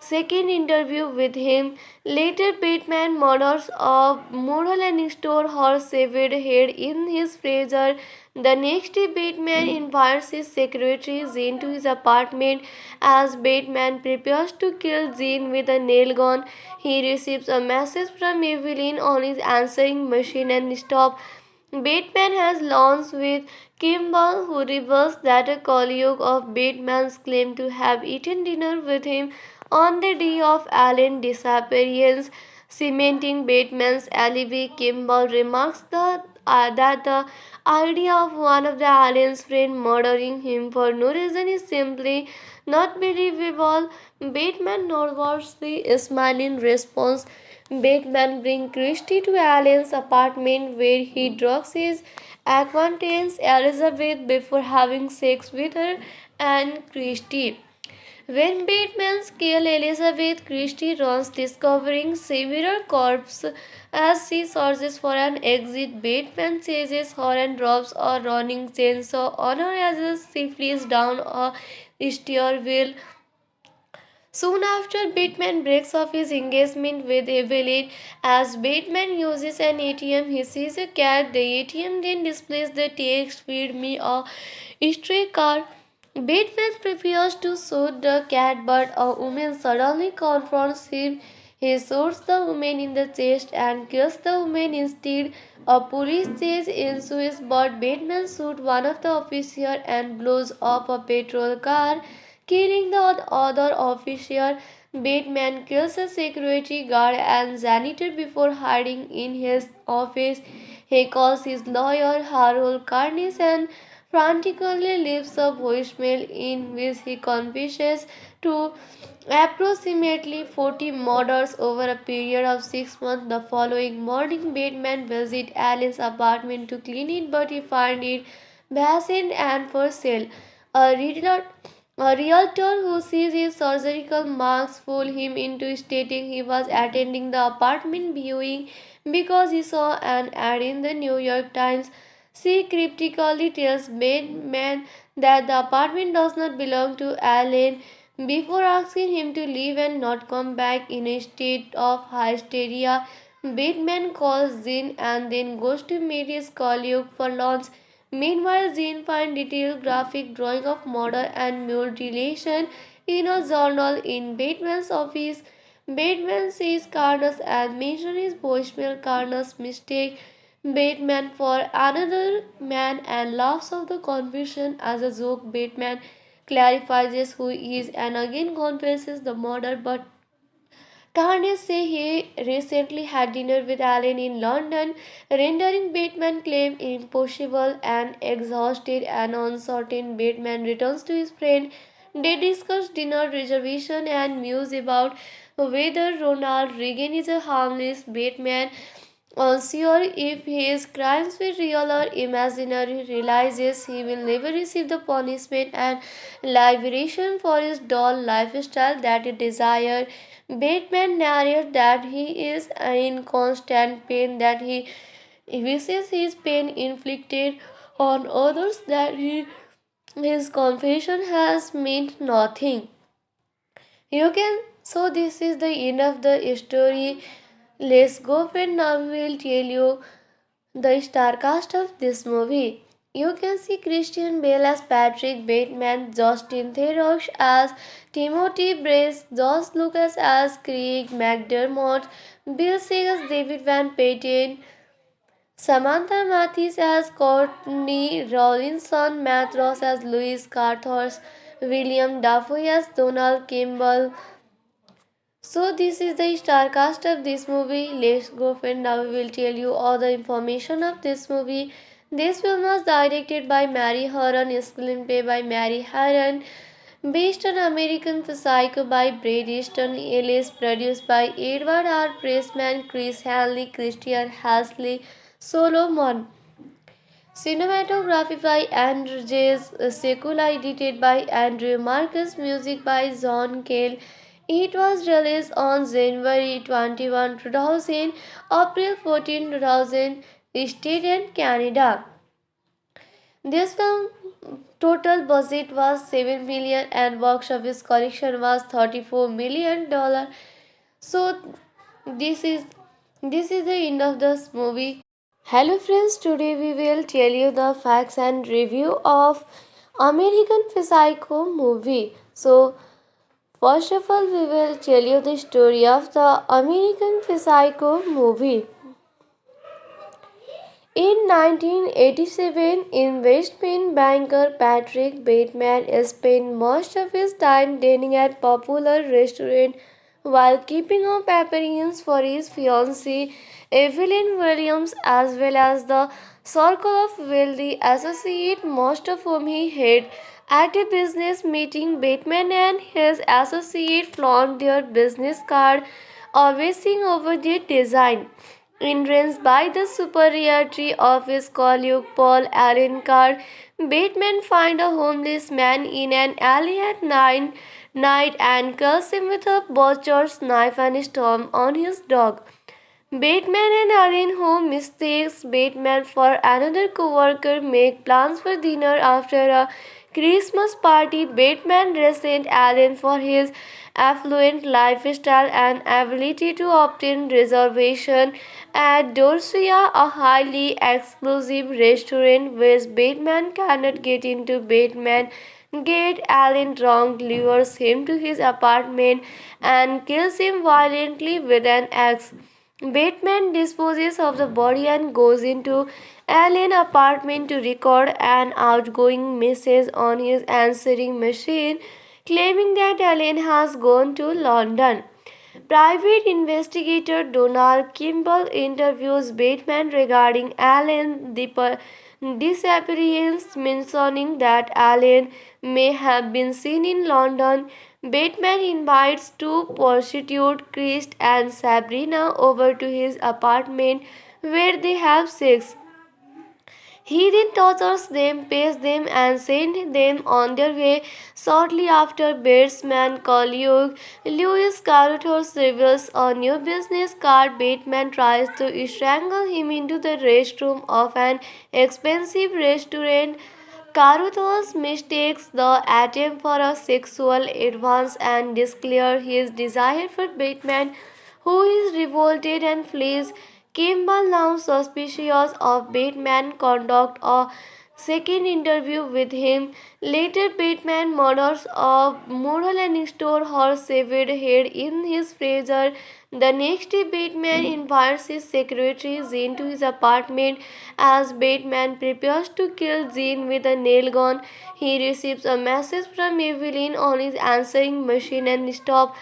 second interview with him. Later, Bateman murders a model and stores her severed head in his freezer. The next day, Bateman invites his secretary Jean to his apartment. As Bateman prepares to kill Jean with a nail gun, he receives a message from Evelyn on his answering machine and stops. Bateman has lunch with Kimball, who reveals that a colleague of Bateman's claimed to have eaten dinner with him on the day of Allen's disappearance, cementing Bateman's alibi. Kimball remarks that the idea of one of the Allen's friends murdering him for no reason is simply not believable. Bateman nervously smiles in response. Bateman brings Christie to Allen's apartment where he drugs his acquaintance Elizabeth before having sex with her and Christie. When Bateman kills Elizabeth, Christie runs, discovering several corpses as she searches for an exit. Bateman chases her and drops a running chainsaw on her as she flees down a stairwell. Soon after, Bateman breaks off his engagement with Evelyn. As Bateman uses an ATM, he sees a cat. The ATM then displays the text, "Feed me a stray cat." Bateman prepares to shoot the cat, but a woman suddenly confronts him. He shoots the woman in the chest and kills the woman instead. A police chase ensues, but Bateman shoots one of the officers and blows up a patrol car, killing the other officer. Bateman kills a security guard and janitor before hiding in his office. He calls his lawyer Harold Carnes and frantically leaves a voicemail in which he confesses to approximately 40 murders over a period of 6 months. The following morning, Bateman visits Allen's apartment to clean it, but he finds it vacant and for sale. A realtor A realtor who sees his surgical marks fool him into stating he was attending the apartment viewing because he saw an ad in the New York Times. She cryptically tells Bateman that the apartment does not belong to Allen before asking him to leave and not come back in a state of hysteria. Bateman calls Jean and then goes to meet his colleague for lunch. Meanwhile, Jean finds detailed graphic drawing of murder and mutilation in a journal in Bateman's office. Bateman sees Carnus and mentions his voicemail Carnus mistake Bateman for another man and laughs off the confusion as a joke. Bateman clarifies who he is and again confesses the murder, but Carnage says he recently had dinner with Allen in London, rendering Bateman's claim impossible and exhausted and uncertain. Bateman returns to his friend. They discuss dinner reservation and muse about whether Ronald Reagan is a harmless Bateman. Unsure if his crimes were real or imaginary, realizes he will never receive the punishment and liberation for his dull lifestyle that he desired. Bateman narrates that he is in constant pain, that he wishes his pain inflicted on others, that his confession has meant nothing. You can so this is the end of the story. Let's go and now we will tell you the star cast of this movie. You can see Christian Bale as Patrick Bateman, Justin Theroux as Timothy Brace, Josh Lucas as Craig McDermott, Bill Sigg as David Van Patten, Samantha Mathis as Courtney Rawlinson, Matt Ross as Louis Carthors, William Dafoe as Donald Campbell. So this is the star cast of this movie. Let's go and now we will tell you all the information of this movie. This film was directed by Mary Harron, screenplay by Mary Harron, based on American Psycho by Bret Easton Ellis, produced by Edward R. Pressman, Chris Hanley, Christian Hasley, Solomon. Cinematography by Andrew J. Sekula, edited by Andrew Marcus, music by John Cale. It was released on January 21, 2000, April 14, 2000, State and Canada. This film total budget was 7 million and box office collection was $34 million. So this is this is the end of this movie. Hello friends, today we will tell you the facts and review of American Psycho movie. So first of all, we will tell you the story of the American Psycho movie. In 1987, investment banker Patrick Bateman spent most of his time dining at popular restaurant while keeping up appearances for his fiancée Evelyn Williams as well as the circle of wealthy associates, most of whom he had. At a business meeting, Bateman and his associate flaunt their business card, obsessing over their design. Entranced by the superiority of his colleague Paul Allen Bateman finds a homeless man in an alley at night and kills him with a butcher's knife and storms on his dog. Bateman and Allen, who mistakes Bateman for another co-worker, make plans for dinner after a Christmas party. Bateman resents Allen for his affluent lifestyle and ability to obtain reservation at Dorsia, a highly exclusive restaurant which Bateman cannot get into. Bateman gets Allen drunk, lures him to his apartment, and kills him violently with an axe. Bateman disposes of the body and goes into Allen's apartment to record an outgoing message on his answering machine, claiming that Allen has gone to London. Private investigator Donald Kimball interviews Bateman regarding Allen's disappearance, mentioning that Allen may have been seen in London. Bateman invites two prostitutes, Chris and Sabrina, over to his apartment where they have sex. He then tortures them, pays them, and sends them on their way. Shortly after Batman Kalyug, Lewis Carothos reveals a new business card. Batman tries to strangle him into the restroom of an expensive restaurant. Caruthos mistakes the attempt for a sexual advance and declares his desire for Batman, who is revolted and flees. Kimball, now suspicious of Batman, conducts a second interview with him. Later, Batman murders a model and stores her severed head in his freezer. The next day, Batman invites his secretary Jean to his apartment. As Batman prepares to kill Jean with a nail gun, he receives a message from Evelyn on his answering machine and stops.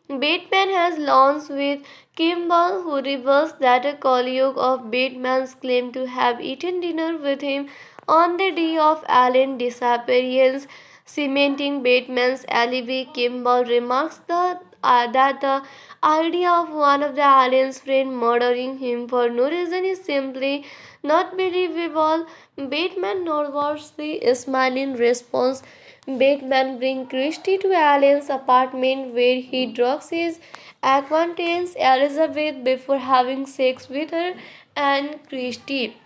Batman has lunch with Kimball, who reveals that a colleague of Batman's claimed to have eaten dinner with him on the day of Allen's disappearance, cementing Batman's alibi. Kimball remarks that the idea of one of the Allen's friends murdering him for no reason is simply not believable. Batman nervously smiles in response. Batman brings Christie to Allen's apartment where he drugs his acquaintance Elizabeth before having sex with her and Christie.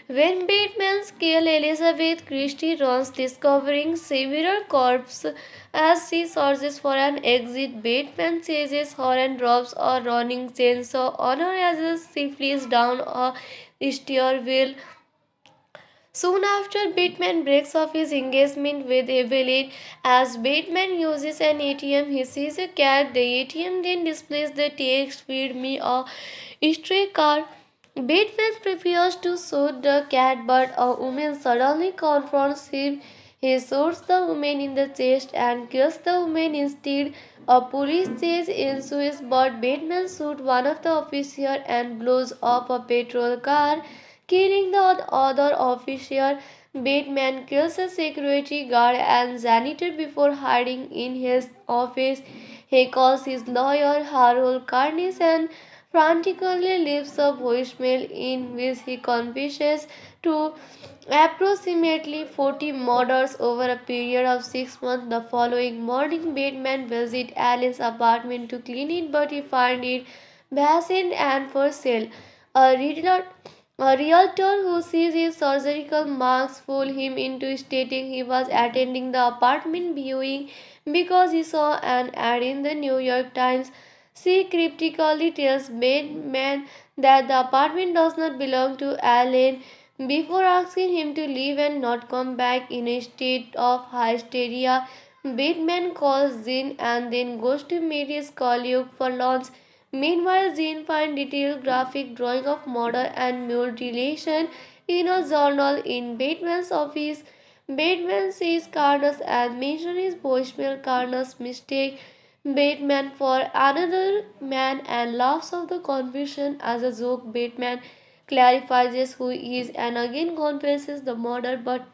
When Batman kills Elizabeth, Christie runs, discovering several corpses. As she searches for an exit, Batman chases her and drops a running chainsaw on her as she flees down a stairwell. Soon after, Batman breaks off his engagement with Evelyn. As Batman uses an ATM, he sees a cat. The ATM then displays the text, "Feed me a stray cat." Batman prepares to shoot the cat, but a woman suddenly confronts him. He shoots the woman in the chest and kills the woman instead. A police chase ensues, but Batman shoots one of the officers and blows up a patrol car, killing the other officer. Batman kills a security guard and janitor before hiding in his office. He calls his lawyer Harold Carnes and frantically leaves a voicemail in which he confesses to approximately 40 murders over a period of 6 months. The following morning, Batman visits Alan's apartment to clean it, but he finds it vacant and for sale. A realtor, a realtor who sees his surgical marks fool him into stating he was attending the apartment viewing because he saw an ad in the New York Times. She cryptically tells Batman that the apartment does not belong to Alan before asking him to leave and not come back. In a state of hysteria, Batman calls Jean and then goes to meet his colleague for lunch. Meanwhile, Jean finds detailed graphic drawing of murder and mutilation in a journal in Batman's office. Batman sees Carnage and mentions his voicemail. Carnage mistake Batman for another man and laughs off the confusion as a joke. Batman clarifies who he is and again confesses the murder, but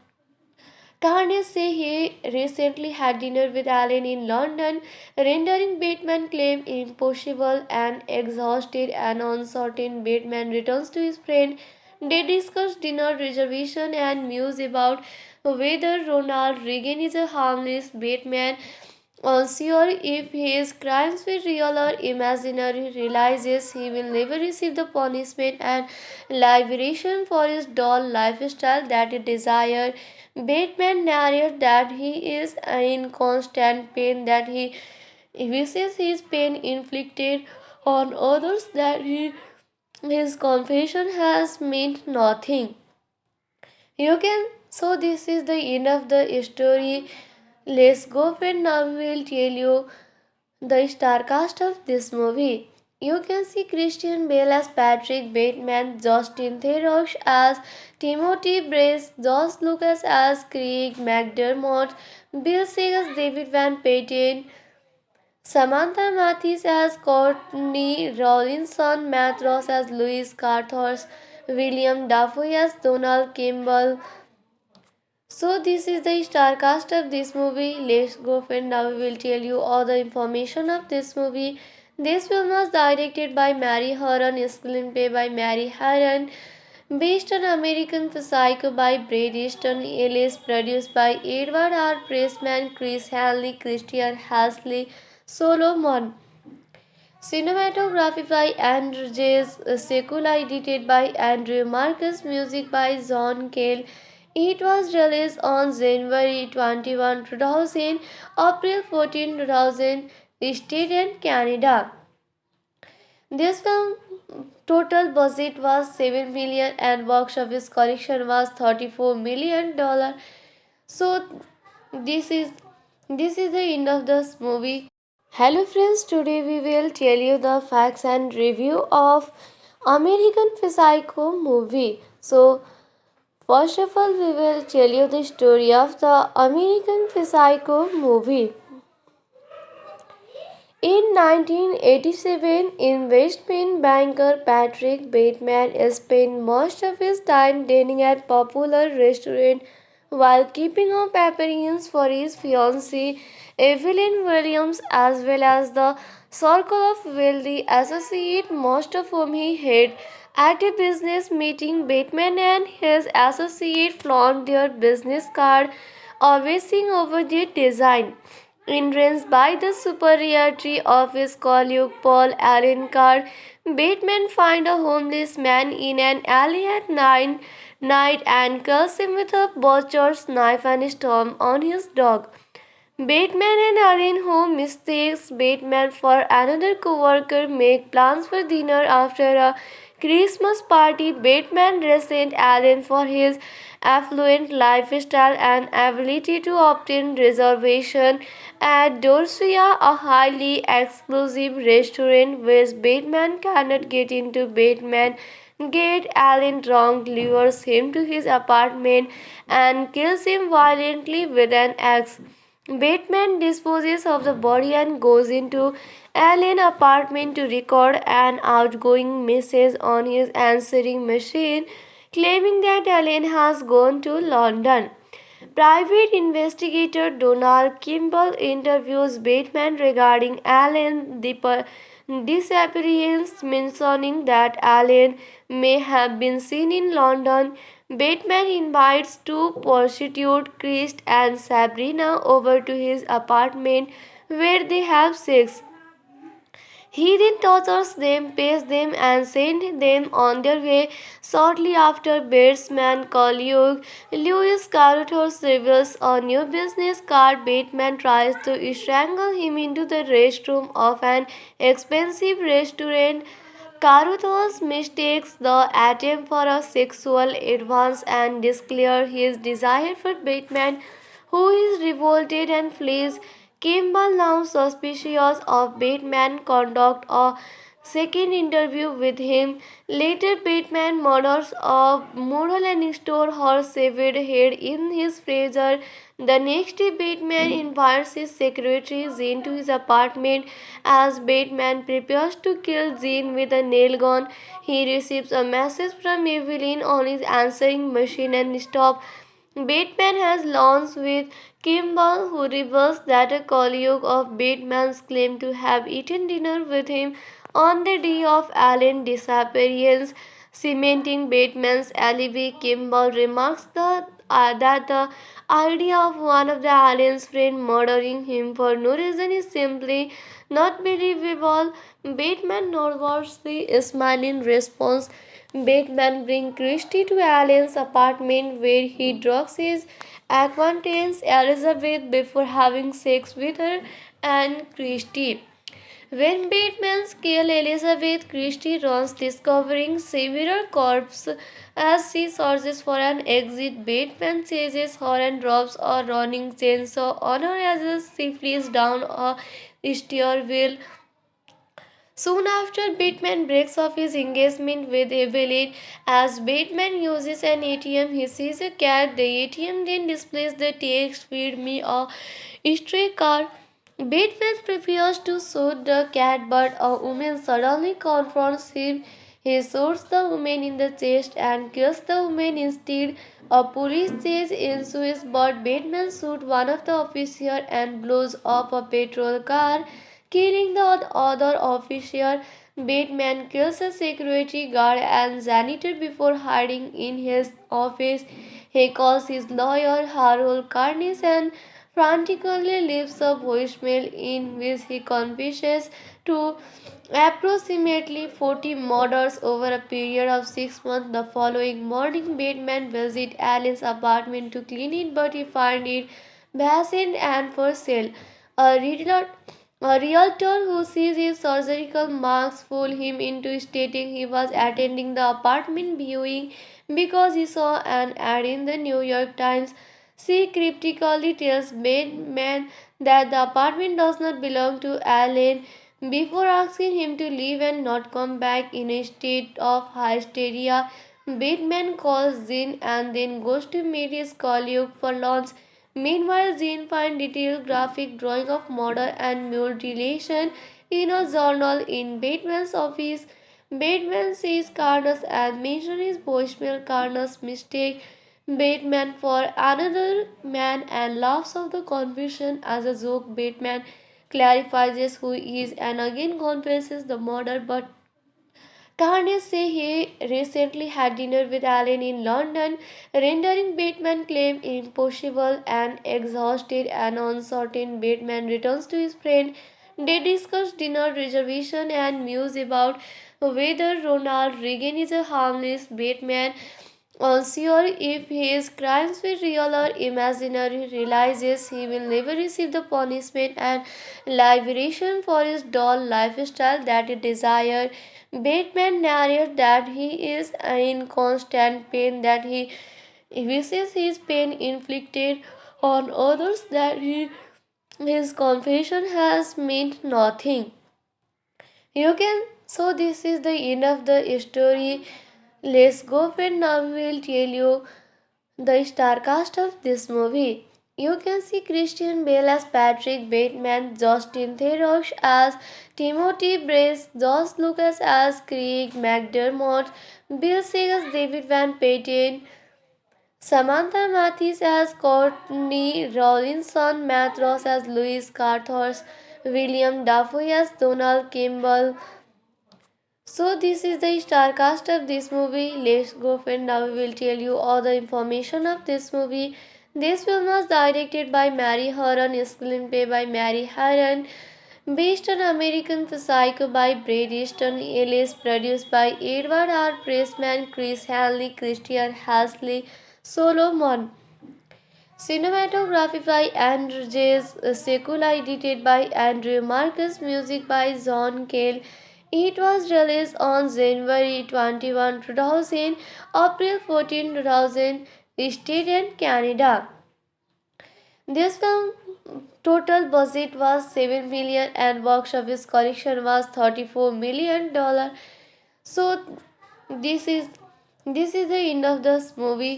Carnage says he recently had dinner with Alan in London, rendering Batman's claim impossible. And exhausted and uncertain, Batman returns to his friend. They discuss dinner reservation and muse about whether Ronald Reagan is a harmless. Batman, unsure if his crimes were real or imaginary, realizes he will never receive the punishment and liberation for his dull lifestyle that he desired. Batman narrates that he is in constant pain, that he wishes his pain inflicted on others, that his confession has meant nothing. You can, so this is the end of the story. Let's go and now we will tell you the star cast of this movie. You can see Christian Bale as Patrick Bateman, Justin Theroux as Timothy Brace, Josh Lucas as Craig McDermott, Bill Seeg as David Van Patten, Samantha Mathis as Courtney Rawlinson, Matt Ross as Louis Carthors, William Dafoe as Donald Kimball. So this is the star cast of this movie. Let's go and now we will tell you all the information of this movie. This film was directed by Mary Harron, screenplay by Mary Harron, Based on American Psycho by Bret Easton Ellis, produced by Edward R. Pressman, Chris Hanley, Christian Hasley, Solomon. Cinematography by Andrew J. Sekula, edited by Andrew Marcus, music by John Cale. It was released on January 21, 2000, April 14, 2000, State and Canada. This film total budget was 7 million and box office collection was 34 million dollar. So this is the end of this movie. Hello friends, today we will tell you the facts and review of American Psycho movie. So first of all we will tell you the story of the American Psycho movie. In 1987, investment banker Patrick Bateman spent most of his time dining at popular restaurant while keeping up appearances for his fiancée Evelyn Williams as well as the circle of wealthy associates, most of whom he had. At a business meeting, Bateman and his associate flaunt their business card, obsessing over their design. Entranced by the superiority of his colleague Paul Allen Carr, Bateman finds a homeless man in an alley at night and kills him with a butcher's knife and stomp on his dog. Bateman and Allen, who mistakes Bateman for another co-worker, make plans for dinner after a Christmas party. Bateman resents Allen for his affluent lifestyle and ability to obtain reservation at Dorsia, a highly exclusive restaurant which Bateman cannot get into. Bateman gets Allen drunk, lures him to his apartment, and kills him violently with an axe. Bateman disposes of the body and goes into Allen's apartment to record an outgoing message on his answering machine, claiming that Allen has gone to London. Private investigator Donald Kimball interviews Bateman regarding Allen's disappearance, mentioning that Allen may have been seen in London. Bateman invites two prostitutes, Chris and Sabrina, over to his apartment where they have sex. He then tortures them, pays them, and sends them on their way. Shortly after, Batesman colleague Louis Carruthers reveals a new business card. Bateman tries to strangle him into the restroom of an expensive restaurant. Carruthers mistakes the attempt for a sexual advance and declares his desire for Bateman, who is revolted and flees. Kimball, now suspicious of Bateman, conducts a second interview with him. Later, Bateman murders a model and stores her severed head in his freezer. The next day, Bateman invites his secretary Jean to his apartment. As Bateman prepares to kill Jean with a nail gun, he receives a message from Evelyn on his answering machine and stops. Bateman has lunch with Kimball, who reveals that a colleague of Bateman's claimed to have eaten dinner with him on the day of Allen's disappearance, cementing Bateman's alibi. Kimball remarks that the idea of one of the Allen's friends murdering him for no reason is simply not believable. Bateman nervously smiles in response. Bateman brings Christie to Allen's apartment where he drugs his acquaintance Elizabeth before having sex with her and Christie. When Bateman kills Elizabeth, Christie runs, discovering several corpses as she searches for an exit. Bateman chases her and drops a running chainsaw on her as she flees down a stairwell. Soon after, Bateman breaks off his engagement with Evelyn. As Bateman uses an ATM, he sees a cat. The ATM then displays the text, "Feed me a stray cat." Bateman prepares to shoot the cat, but a woman suddenly confronts him. He shoots the woman in the chest and kills the woman instead. A police chase ensues, but Bateman shoots one of the officers and blows up a patrol car, killing the other officer. Batman kills a security guard and janitor before hiding in his office. He calls his lawyer Harold Carnes and frantically leaves a voicemail in which he confesses to approximately 40 murders over a period of 6 months. The following morning, Batman visits Alice's apartment to clean it, but he finds it vacant and for sale. A realtor who sees his surgical marks fool him into stating he was attending the apartment viewing because he saw an ad in the New York Times. She cryptically tells Batman that the apartment does not belong to Allen before asking him to leave and not come back. In a state of hysteria, Batman calls Jean and then goes to meet his colleague for lunch. Meanwhile, Jean finds detailed graphic drawing of murder and mutilation in a journal in Batman's office. Batman sees Carnage and mentions his voicemail. Carnage mistake Batman for another man and laughs off the confusion as a joke. Batman clarifies who he is and again confesses the murder, but Carnage says he recently had dinner with Allen in London, rendering Batman's claim impossible. And exhausted and uncertain, Batman returns to his friend. They discuss dinner reservation and muse about whether Ronald Reagan is a harmless Batman. Unsure if his crimes were real or imaginary, realizes he will never receive the punishment and liberation for his dull lifestyle that he desired. Batman narrates that he is in constant pain, that he wishes his pain inflicted on others, that his confession has meant nothing. You can, so this is the end of the story. Let's go and now we will tell you the star cast of this movie. You can see Christian Bale as Patrick Bateman, Justin Theroux as Timothy Brace, Josh Lucas as Craig McDermott, Bill Sears as David Van Patten, Samantha Mathis as Courtney Rawlinson, Matt Ross as Louis Carthors, William Dafoe as Donald Campbell. So this is the star cast of this movie. Let's go and now we will tell you all the information of this movie. This film was directed by Mary Harron, screenplay by Mary Harron, based on American Psycho by Bret Easton Ellis, produced by Edward R. Pressman, Chris Hanley, Christian Hasley, Solomon. Cinematography by Andrew J. Sekula, edited by Andrew Marcus, music by John Cale. It was released on January 21, 2000, April 14, 2000, State and Canada. This film total budget was 7 million and box office collection was $34 million. So this is the end of this movie.